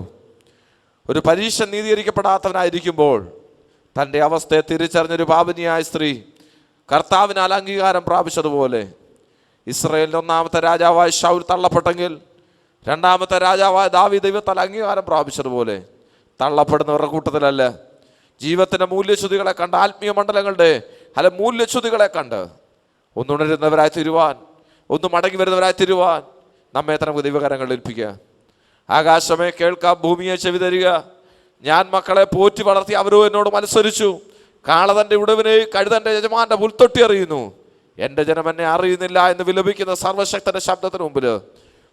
ഒരു പരീക്ഷ നീതീകരിക്കപ്പെടാത്തവനായിരിക്കുമ്പോൾ തൻ്റെ അവസ്ഥയെ തിരിച്ചറിഞ്ഞൊരു പാപിനിയായ സ്ത്രീ കർത്താവിനാൽ അംഗീകാരം പ്രാപിച്ചതുപോലെ, ഇസ്രായേലിൻ്റെ 1ാമത്തെ രാജാവായ ശൗൽ തള്ളപ്പെട്ടെങ്കിൽ 2ാമത്തെ രാജാവായ ദാവീദ് ദൈവത്താൽ അംഗീകാരം പ്രാപിച്ചതുപോലെ തള്ളപ്പെടുന്നവരുടെ കൂട്ടത്തിലല്ല, ജീവിതത്തിൻ്റെ മൂല്യച്യുതികളെ കണ്ട്, ആത്മീയ മണ്ഡലങ്ങളുടെ മൂല്യച്യുതികളെ കണ്ട് ഒന്നുണരുന്നവരായി തീരുവാൻ, ഒന്ന് മടങ്ങി വരുന്നവരായി തീരുവാൻ നമ്മെ നമുക്ക് ദൈവകരങ്ങളിൽ ഏൽപ്പിക്കുക. ആകാശമേ കേൾക്കാം, ഭൂമിയെ ചെവി തരിക. ഞാൻ മക്കളെ പോറ്റി വളർത്തി, അവരോ എന്നോട് മത്സരിച്ചു. കാള തൻ്റെ ഉടവിനെയും കഴുതൻ്റെ യജമാന്റെ പുൽത്തൊട്ടി അറിയുന്നു, എൻ്റെ ജനം എന്നെ അറിയുന്നില്ല എന്ന് വിലപിക്കുന്ന സർവശക്തന്റെ ശബ്ദത്തിന് മുമ്പിൽ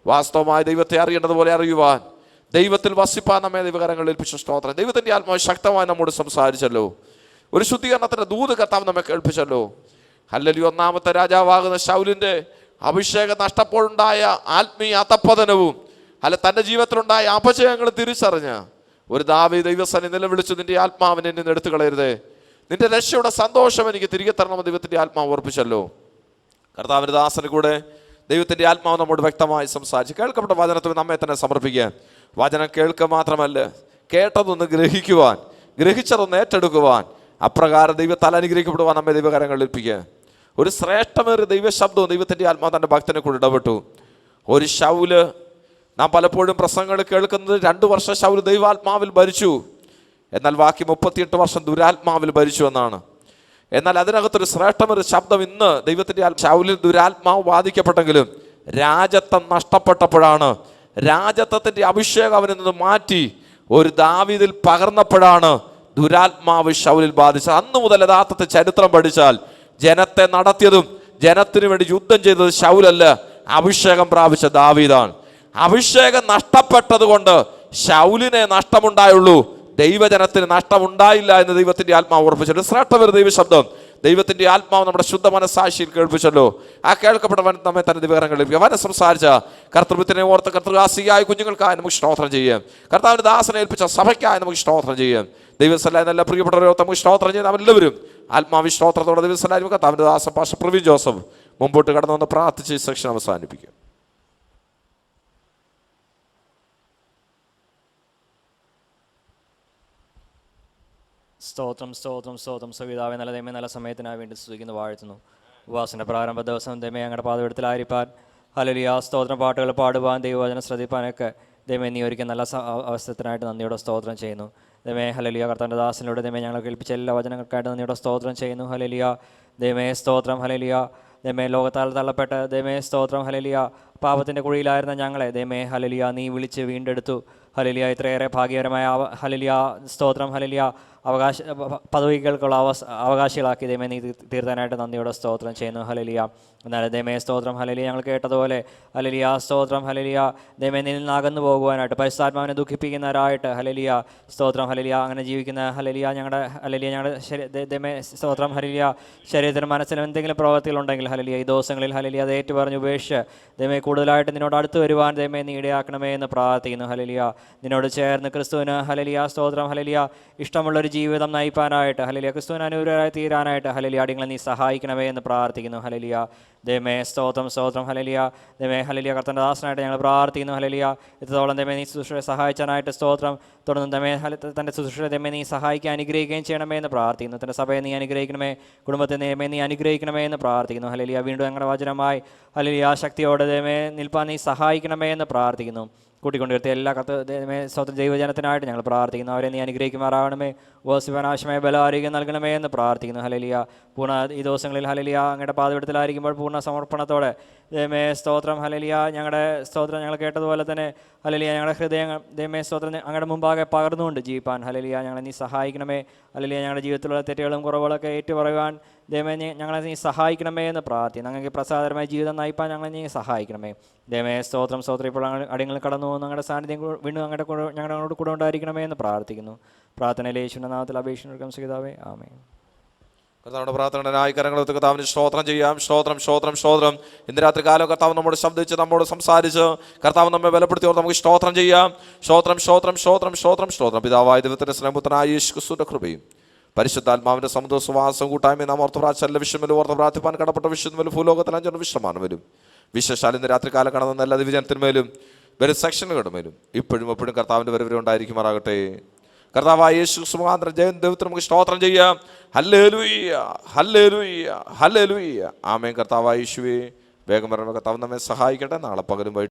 വാസ്തവമായ ദൈവത്തെ അറിയേണ്ടതുപോലെ അറിയുവാൻ, ദൈവത്തിൽ വസിപ്പാൻ നമ്മെ ദൈവകരങ്ങളിൽ ഏൽപ്പിച്ച സ്തോത്രം. ദൈവത്തിൻ്റെ ആത്മാവ് ശക്തമായി നമ്മോട് സംസാരിച്ചല്ലോ. ഒരു ശുദ്ധീകരണത്തിൻ്റെ ദൂത് കർത്താവ് നമ്മെ കേൾപ്പിച്ചല്ലോ. ഹല്ലേലൂയ. ഒന്നാമത്തെ രാജാവാകുന്ന ശൗലിൻ്റെ അഭിഷേകം നഷ്ടപ്പോഴുണ്ടായ ആത്മീയ അധപ്പതനവും തൻ്റെ ജീവിതത്തിലുണ്ടായ അപജയങ്ങളും തിരിച്ചറിഞ്ഞ് ഒരു ദാവീദ് ദൈവസന്നിധി നിലവിളിച്ചു, നിന്റെ ആത്മാവിനെ എന്നെ എടുത്തു കളയരുതേ, നിന്റെ രക്ഷയുടെ സന്തോഷം എനിക്ക് തിരികെ തരണമെന്ന് ദൈവത്തിൻ്റെ ആത്മാവ് ഓർപ്പിച്ചല്ലോ. കർത്താവിൻ്റെ ദാസന് കൂടെ ദൈവത്തിൻ്റെ ആത്മാവ് നമ്മോട് വ്യക്തമായി സംസാരിച്ച് കേൾക്കപ്പെട്ട വചനത്തിൽ നമ്മെ തന്നെ സമർപ്പിക്കാൻ, വചനം കേൾക്കുക മാത്രമല്ല കേട്ടതൊന്ന് ഗ്രഹിക്കുവാൻ, ഗ്രഹിച്ചതൊന്ന് ഏറ്റെടുക്കുവാൻ, അപ്രകാരം ദൈവത്താൽ അനുഗ്രഹിക്കപ്പെടുവാൻ നമ്മെ ദൈവകരങ്ങളിൽ ഏൽപ്പിക്കുക. ഒരു ശ്രേഷ്ഠമേറിയ ദൈവശബ്ദവും ദൈവത്തിൻ്റെ ആത്മാവ് തൻ്റെ ഭക്തനെ കൂടെ ഇടപെട്ടു. ഒരു ശൗല്, നാം പലപ്പോഴും പ്രസംഗങ്ങൾ കേൾക്കുന്നത് 2 വർഷം ശൗല് ദൈവാത്മാവിൽ ഭരിച്ചു, എന്നാൽ ബാക്കി 38 വർഷം ദുരാത്മാവിൽ ഭരിച്ചു എന്നാണ്. എന്നാൽ അതിനകത്തൊരു ശ്രേഷ്ഠമൊരു ശബ്ദം ഇന്ന് ദൈവത്തിൻ്റെ ശൗലിൽ ദുരാത്മാവ് ബാധിക്കപ്പെട്ടെങ്കിലും രാജത്വം നഷ്ടപ്പെട്ടപ്പോഴാണ്, രാജത്വത്തിൻ്റെ അഭിഷേകം അവനിൽ നിന്ന് മാറ്റി ഒരു ദാവീദിൽ പകർന്നപ്പോഴാണ് ദുരാത്മാവ് ശൗലിൽ ബാധിച്ചത്. അന്ന് മുതൽ യഥാർത്ഥത്തിൽ ചരിത്രം പഠിച്ചാൽ ജനത്തെ നടത്തിയതും ജനത്തിനു വേണ്ടി യുദ്ധം ചെയ്തത് ശൗലല്ല, അഭിഷേകം പ്രാപിച്ച ദാവീദാണ്. അഭിഷേകം നഷ്ടപ്പെട്ടത് കൊണ്ട് ശൗലിനെ നഷ്ടമുണ്ടായുള്ളൂ, ദൈവജനത്തിന് നഷ്ടമുണ്ടായില്ല എന്ന് ദൈവത്തിൻ്റെ ആത്മാവ് ഉറപ്പിച്ചല്ലോ. ശ്രേഷ്ഠമൊരു ദൈവശബ്ദം ദൈവത്തിൻ്റെ ആത്മാവ് നമ്മുടെ ശുദ്ധ മനസ്സാക്ഷിയിൽ കേൾപ്പിച്ചല്ലോ. ആ കേൾക്കപ്പെട്ടവൻ നമ്മെ തന്നെ ദിവകരങ്ങളിൽ അവനെ സംസാരിച്ച കർത്തൃത്വത്തിനെ ഓർത്ത് കർത്തൃദാസിയായ കുഞ്ഞുങ്ങൾക്കായി നമുക്ക് സ്തോത്രം ചെയ്യാം. കർത്താവിൻ്റെ ദാസനെ ഏൽപ്പിച്ച സഭയ്ക്കായി നമുക്ക് സ്തോത്രം ചെയ്യാം. ദൈവസ്ഥലായ നല്ല പ്രിയപ്പെട്ടവരോ നമുക്ക് സ്തോത്രം ചെയ്യാം. അവരെല്ലാവരും ആത്മാവി സ്തോത്രത്തോടെ ദൈവസ്ഥലായ കർത്താവിൻ്റെ ദാസൻ പാസ്റ്റർ പ്രവീൺ ജോസഫ് മുമ്പോട്ട് കടന്നു വന്ന് പ്രാർത്ഥിച്ച് ഈ സെക്ഷൻ അവസാനിപ്പിക്കും. സ്തോത്രം സ്തോത്രം സ്തോത്രം സവിതാവെ നല്ല ദൈവമേ, നല്ല സമയത്തിനായി വേണ്ടി സ്തുതിക്കുന്നു, വാഴ്ത്തുന്നു. ഉപവാസൻ്റെ പ്രാരംഭ ദിവസം ദൈവമേ ഞങ്ങളുടെ പാതപീഠത്തിലായിരിക്കാൻ, ഹല്ലേലൂയ സ്തോത്രം പാട്ടുകൾ പാടുവാൻ, ദൈവവചനം ശ്രദ്ധിപ്പാനൊക്കെ ദൈവമേ നീ ഒരിക്കൽ നല്ല അവസരത്തിനായിട്ട് നന്ദിയോടെ സ്തോത്രം ചെയ്യുന്നു. ദൈവമേ ഹല്ലേലൂയ. കർത്താവിൻ്റെ ദാസനിലൂടെ ദൈവമേ ഞങ്ങളെ കേൾപ്പിച്ച എല്ലാ വചനങ്ങൾക്കായിട്ട് നന്ദിയോടെ സ്തോത്രം ചെയ്യുന്നു. ഹല്ലേലൂയ. ദൈവമേ സ്തോത്രം. ഹല്ലേലൂയ. ദൈവമേ ലോകത്താൽ തള്ളപ്പെട്ട ദൈവമേ സ്തോത്രം. ഹല്ലേലൂയ. പാപത്തിൻ്റെ കുഴിയിലായിരുന്ന ഞങ്ങളെ ദൈവമേ ഹല്ലേലൂയ നീ വിളിച്ച് വീണ്ടെടുത്തു. ഹല്ലേലൂയ. ഇത്രയേറെ ഭാഗ്യകരമായ ഹല്ലേലൂയ സ്തോത്രം. ഹല്ലേലൂയ. പദവികൾക്കുള്ള അവകാശികളാക്കി ദൈവമേ നീ തീർത്താനായിട്ട് നന്ദിയോടെ സ്തോത്രം ചെയ്യുന്നു. ഹല്ലേലൂയ. എന്നാൽ ദൈവമേ സ്തോത്രം. ഹല്ലേലൂയ. ഞങ്ങൾ കേട്ടതുപോലെ ഹല്ലേലൂയ സ്തോത്രം. ഹല്ലേലൂയ. ദൈവമേ നിന്നിൽ നിന്ന് അകന്നു പോകുവാനായിട്ട്, പരിശുദ്ധാത്മാവിനെ ദുഃഖിപ്പിക്കുന്നവരായിട്ട് ഹല്ലേലൂയ സ്തോത്രം. ഹല്ലേലൂയ. അങ്ങനെ ജീവിക്കുന്ന ഹല്ലേലൂയ ഞങ്ങളുടെ ഹല്ലേലൂയ ഞങ്ങളുടെ ദൈവമേ സ്തോത്രം. ഹല്ലേലൂയ. ശരീരത്തിനും മനസ്സിലും എന്തെങ്കിലും പ്രവൃത്തികളുണ്ടെങ്കിൽ ഹല്ലേലൂയ ഈ ദിവസങ്ങളിൽ ഹല്ലേലൂയ അത് ഏറ്റുപറഞ്ഞ് ഉപേക്ഷിച്ച് ദൈവമേ കൂടുതലായിട്ട് നിന്നോട് അടുത്ത് വരുവാൻ ദൈവമേ നീ ഇടയാക്കണമേ എന്ന് പ്രാർത്ഥിക്കുന്നു. ഹല്ലേലൂയ. നിന്നോട് ചേർന്ന് ക്രിസ്തുവിന് ഹല്ലേലൂയ സ്തോത്രം. ഹല്ലേലൂയ ഇഷ്ടമുള്ളൊരു ജീവിതം നയിപ്പാനായിട്ട് ഹല്ലേലൂയ ക്രിസ്തുവിന് അനുകൂലരായി തീരാനായിട്ട് ഹല്ലേലൂയ അടിയങ്ങളെ നീ സഹായിക്കണമേ എന്ന് പ്രാർത്ഥിക്കുന്നു. ഹല്ലേലൂയ. ദൈവമേ സ്തോത്രം സ്തോത്രം. ഹല്ലേലൂയ. ദൈവമേ ഹല്ലേലൂയ. കർത്താവിൻ്റെ ദാസനായിട്ട് ഞങ്ങൾ പ്രാർത്ഥിക്കുന്നു. ഹല്ലേലൂയ. ഇത്രത്തോളം ദൈവമേ നീ ശുശ്രൂഷയെ സഹായിച്ചാനായിട്ട് സ്തോത്രം. തുടർന്ന് ദൈവമേ തൻ്റെ ശുശ്രൂഷ ദൈവമേ നീ സഹായിക്കാൻ അനുഗ്രഹിക്കുകയും ചെയ്യണമേ എന്ന് പ്രാർത്ഥിക്കുന്നു. തൻ്റെ സഭയെ നീ അനുഗ്രഹിക്കണമേ, കുടുംബത്തെ ദൈവമേ നീ അനുഗ്രഹിക്കണമേ എന്ന് പ്രാർത്ഥിക്കുന്നു. ഹല്ലേലൂയ. വീണ്ടും ഞങ്ങളുടെ വചനമായി ഹല്ലേലൂയ ശക്തിയോടെ ദൈവമേ നിൽപ്പാൻ നീ സഹായിക്കണമേ എന്ന് പ്രാർത്ഥിക്കുന്നു. കൂട്ടിക്കൊണ്ടുവരുത്തിയ എല്ലാ സ്വന്തം ദൈവജനത്തിനായിട്ട് ഞങ്ങൾ പ്രാർത്ഥിക്കുന്നു. അവരെ നീ അനുഗ്രഹിക്കുമാറാകണമേ. ഉപവസിപ്പാനാവശ്യമായ ബലം ആരോഗ്യം നൽകണമേ എന്ന് പ്രാർത്ഥിക്കുന്നു. ഹല്ലേലൂയ. പൂർണ്ണ ഈ ദിവസങ്ങളിൽ ഹല്ലേലൂയ അങ്ങയുടെ പാതപീഠത്തിലായിരിക്കുമ്പോൾ പൂർണ്ണ സമർപ്പണത്തോടെ ദൈവമേ സ്തോത്രം. ഹല്ലേലൂയ. ഞങ്ങളുടെ സ്തോത്രം ഞങ്ങൾ കേട്ടതുപോലെ തന്നെ ഹല്ലേലൂയ ഞങ്ങളുടെ ഹൃദയം ദൈവമേ സ്തോത്രം അങ്ങയുടെ മുമ്പാകെ പകർന്നുകൊണ്ട് ജീവിപ്പാൻ ഹല്ലേലൂയ ഞങ്ങളെ നീ സഹായിക്കണമേ. ഹല്ലേലൂയ. ഞങ്ങളുടെ ജീവിതത്തിലുള്ള തെറ്റുകളും കുറവുകളൊക്കെ ഏറ്റുപറയുവാൻ ദൈവമേ ഞങ്ങളെ നീ സഹായിക്കണമേ എന്ന് പ്രാർത്ഥിക്കുന്നു. ഞങ്ങൾക്ക് പ്രസാദകരമായ ജീവിതം നയിപ്പാൻ ഞങ്ങളെ നീ സഹായിക്കണമേ. ദൈവമേ സ്തോത്രം സ്തോത്രം. ഇപ്പോൾ അടിയങ്ങൾ കടന്നു പോകുന്നു, ഞങ്ങളുടെ സാന്നിധ്യം വീണ്ടും ഞങ്ങളോട് കൂടെ ഉണ്ടായിരിക്കണമേ എന്ന് പ്രാർത്ഥിക്കുന്നു. പ്രാർത്ഥനയിൽ യേശുവിന്റെ നാമത്തിൽ അപേക്ഷിക്കുന്നു സഹിതാവേ, ആമേൻ. കർത്താവിന്റെ പ്രാർത്ഥനയായി കരങ്ങളെടുത്ത് കർത്താവിന് സ്തോത്രം ചെയ്യാം. സ്തോത്രം സ്തോത്രം സ്തോത്രം. ഇന്ന് രാത്രി കാലം കർത്താവ് നമ്മോട് ശബ്ദിച്ച് നമ്മോട് സംസാരിച്ച് കർത്താവ് നമ്മെ ബലപ്പെടുത്തി ഓർത്ത് നമുക്ക് സ്തോത്രം ചെയ്യാം. സ്തോത്രം സ്തോത്രം സ്തോത്രം സ്തോത്രം സ്തോത്രം. പിതാവായ ദൈവത്തിന്റെ സ്നേഹപുത്രനായ യേശു ക്രിസ്തുവിന്റെ കൃപയും പരിശുദ്ധാത്മാവിന്റെ സമുദ്രസ്വാസം കൂട്ടായ്മ നാം ഓർത്ത് പ്രാർത്ഥന വിഷയമലും ഓർത്ത് പ്രാർത്ഥിപ്പാൻ കടപ്പെട്ട വിഷയത്തിലും ഭൂലോകത്തിൽ 5 വിഷയമാണ് വരും. വിശേഷാൽ ഇന്ന് രാത്രി കാലം കാണുന്ന എല്ലാ ദിവജനത്തിന്മേലും വരും സെക്ഷനുകളുടെ മേലും ഇപ്പോഴും എപ്പോഴും കർത്താവിന്റെ വരവരെ ഉണ്ടായിരിക്കുമാറാകട്ടെ. കർത്താവായ യേശു മുഖാന്തരം ജയം ദൈവത്തിന് നമുക്ക് സ്തോത്രം ചെയ്യാം. ഹല്ലേലൂയ ഹല്ലേലൂയ ഹല്ലേലൂയ. ആമേൻ. കർത്താവായ യേശുവേ വേഗം വരണമേ. കർത്താവ് നമ്മെ സഹായിക്കട്ടെ. നാളെ പകലും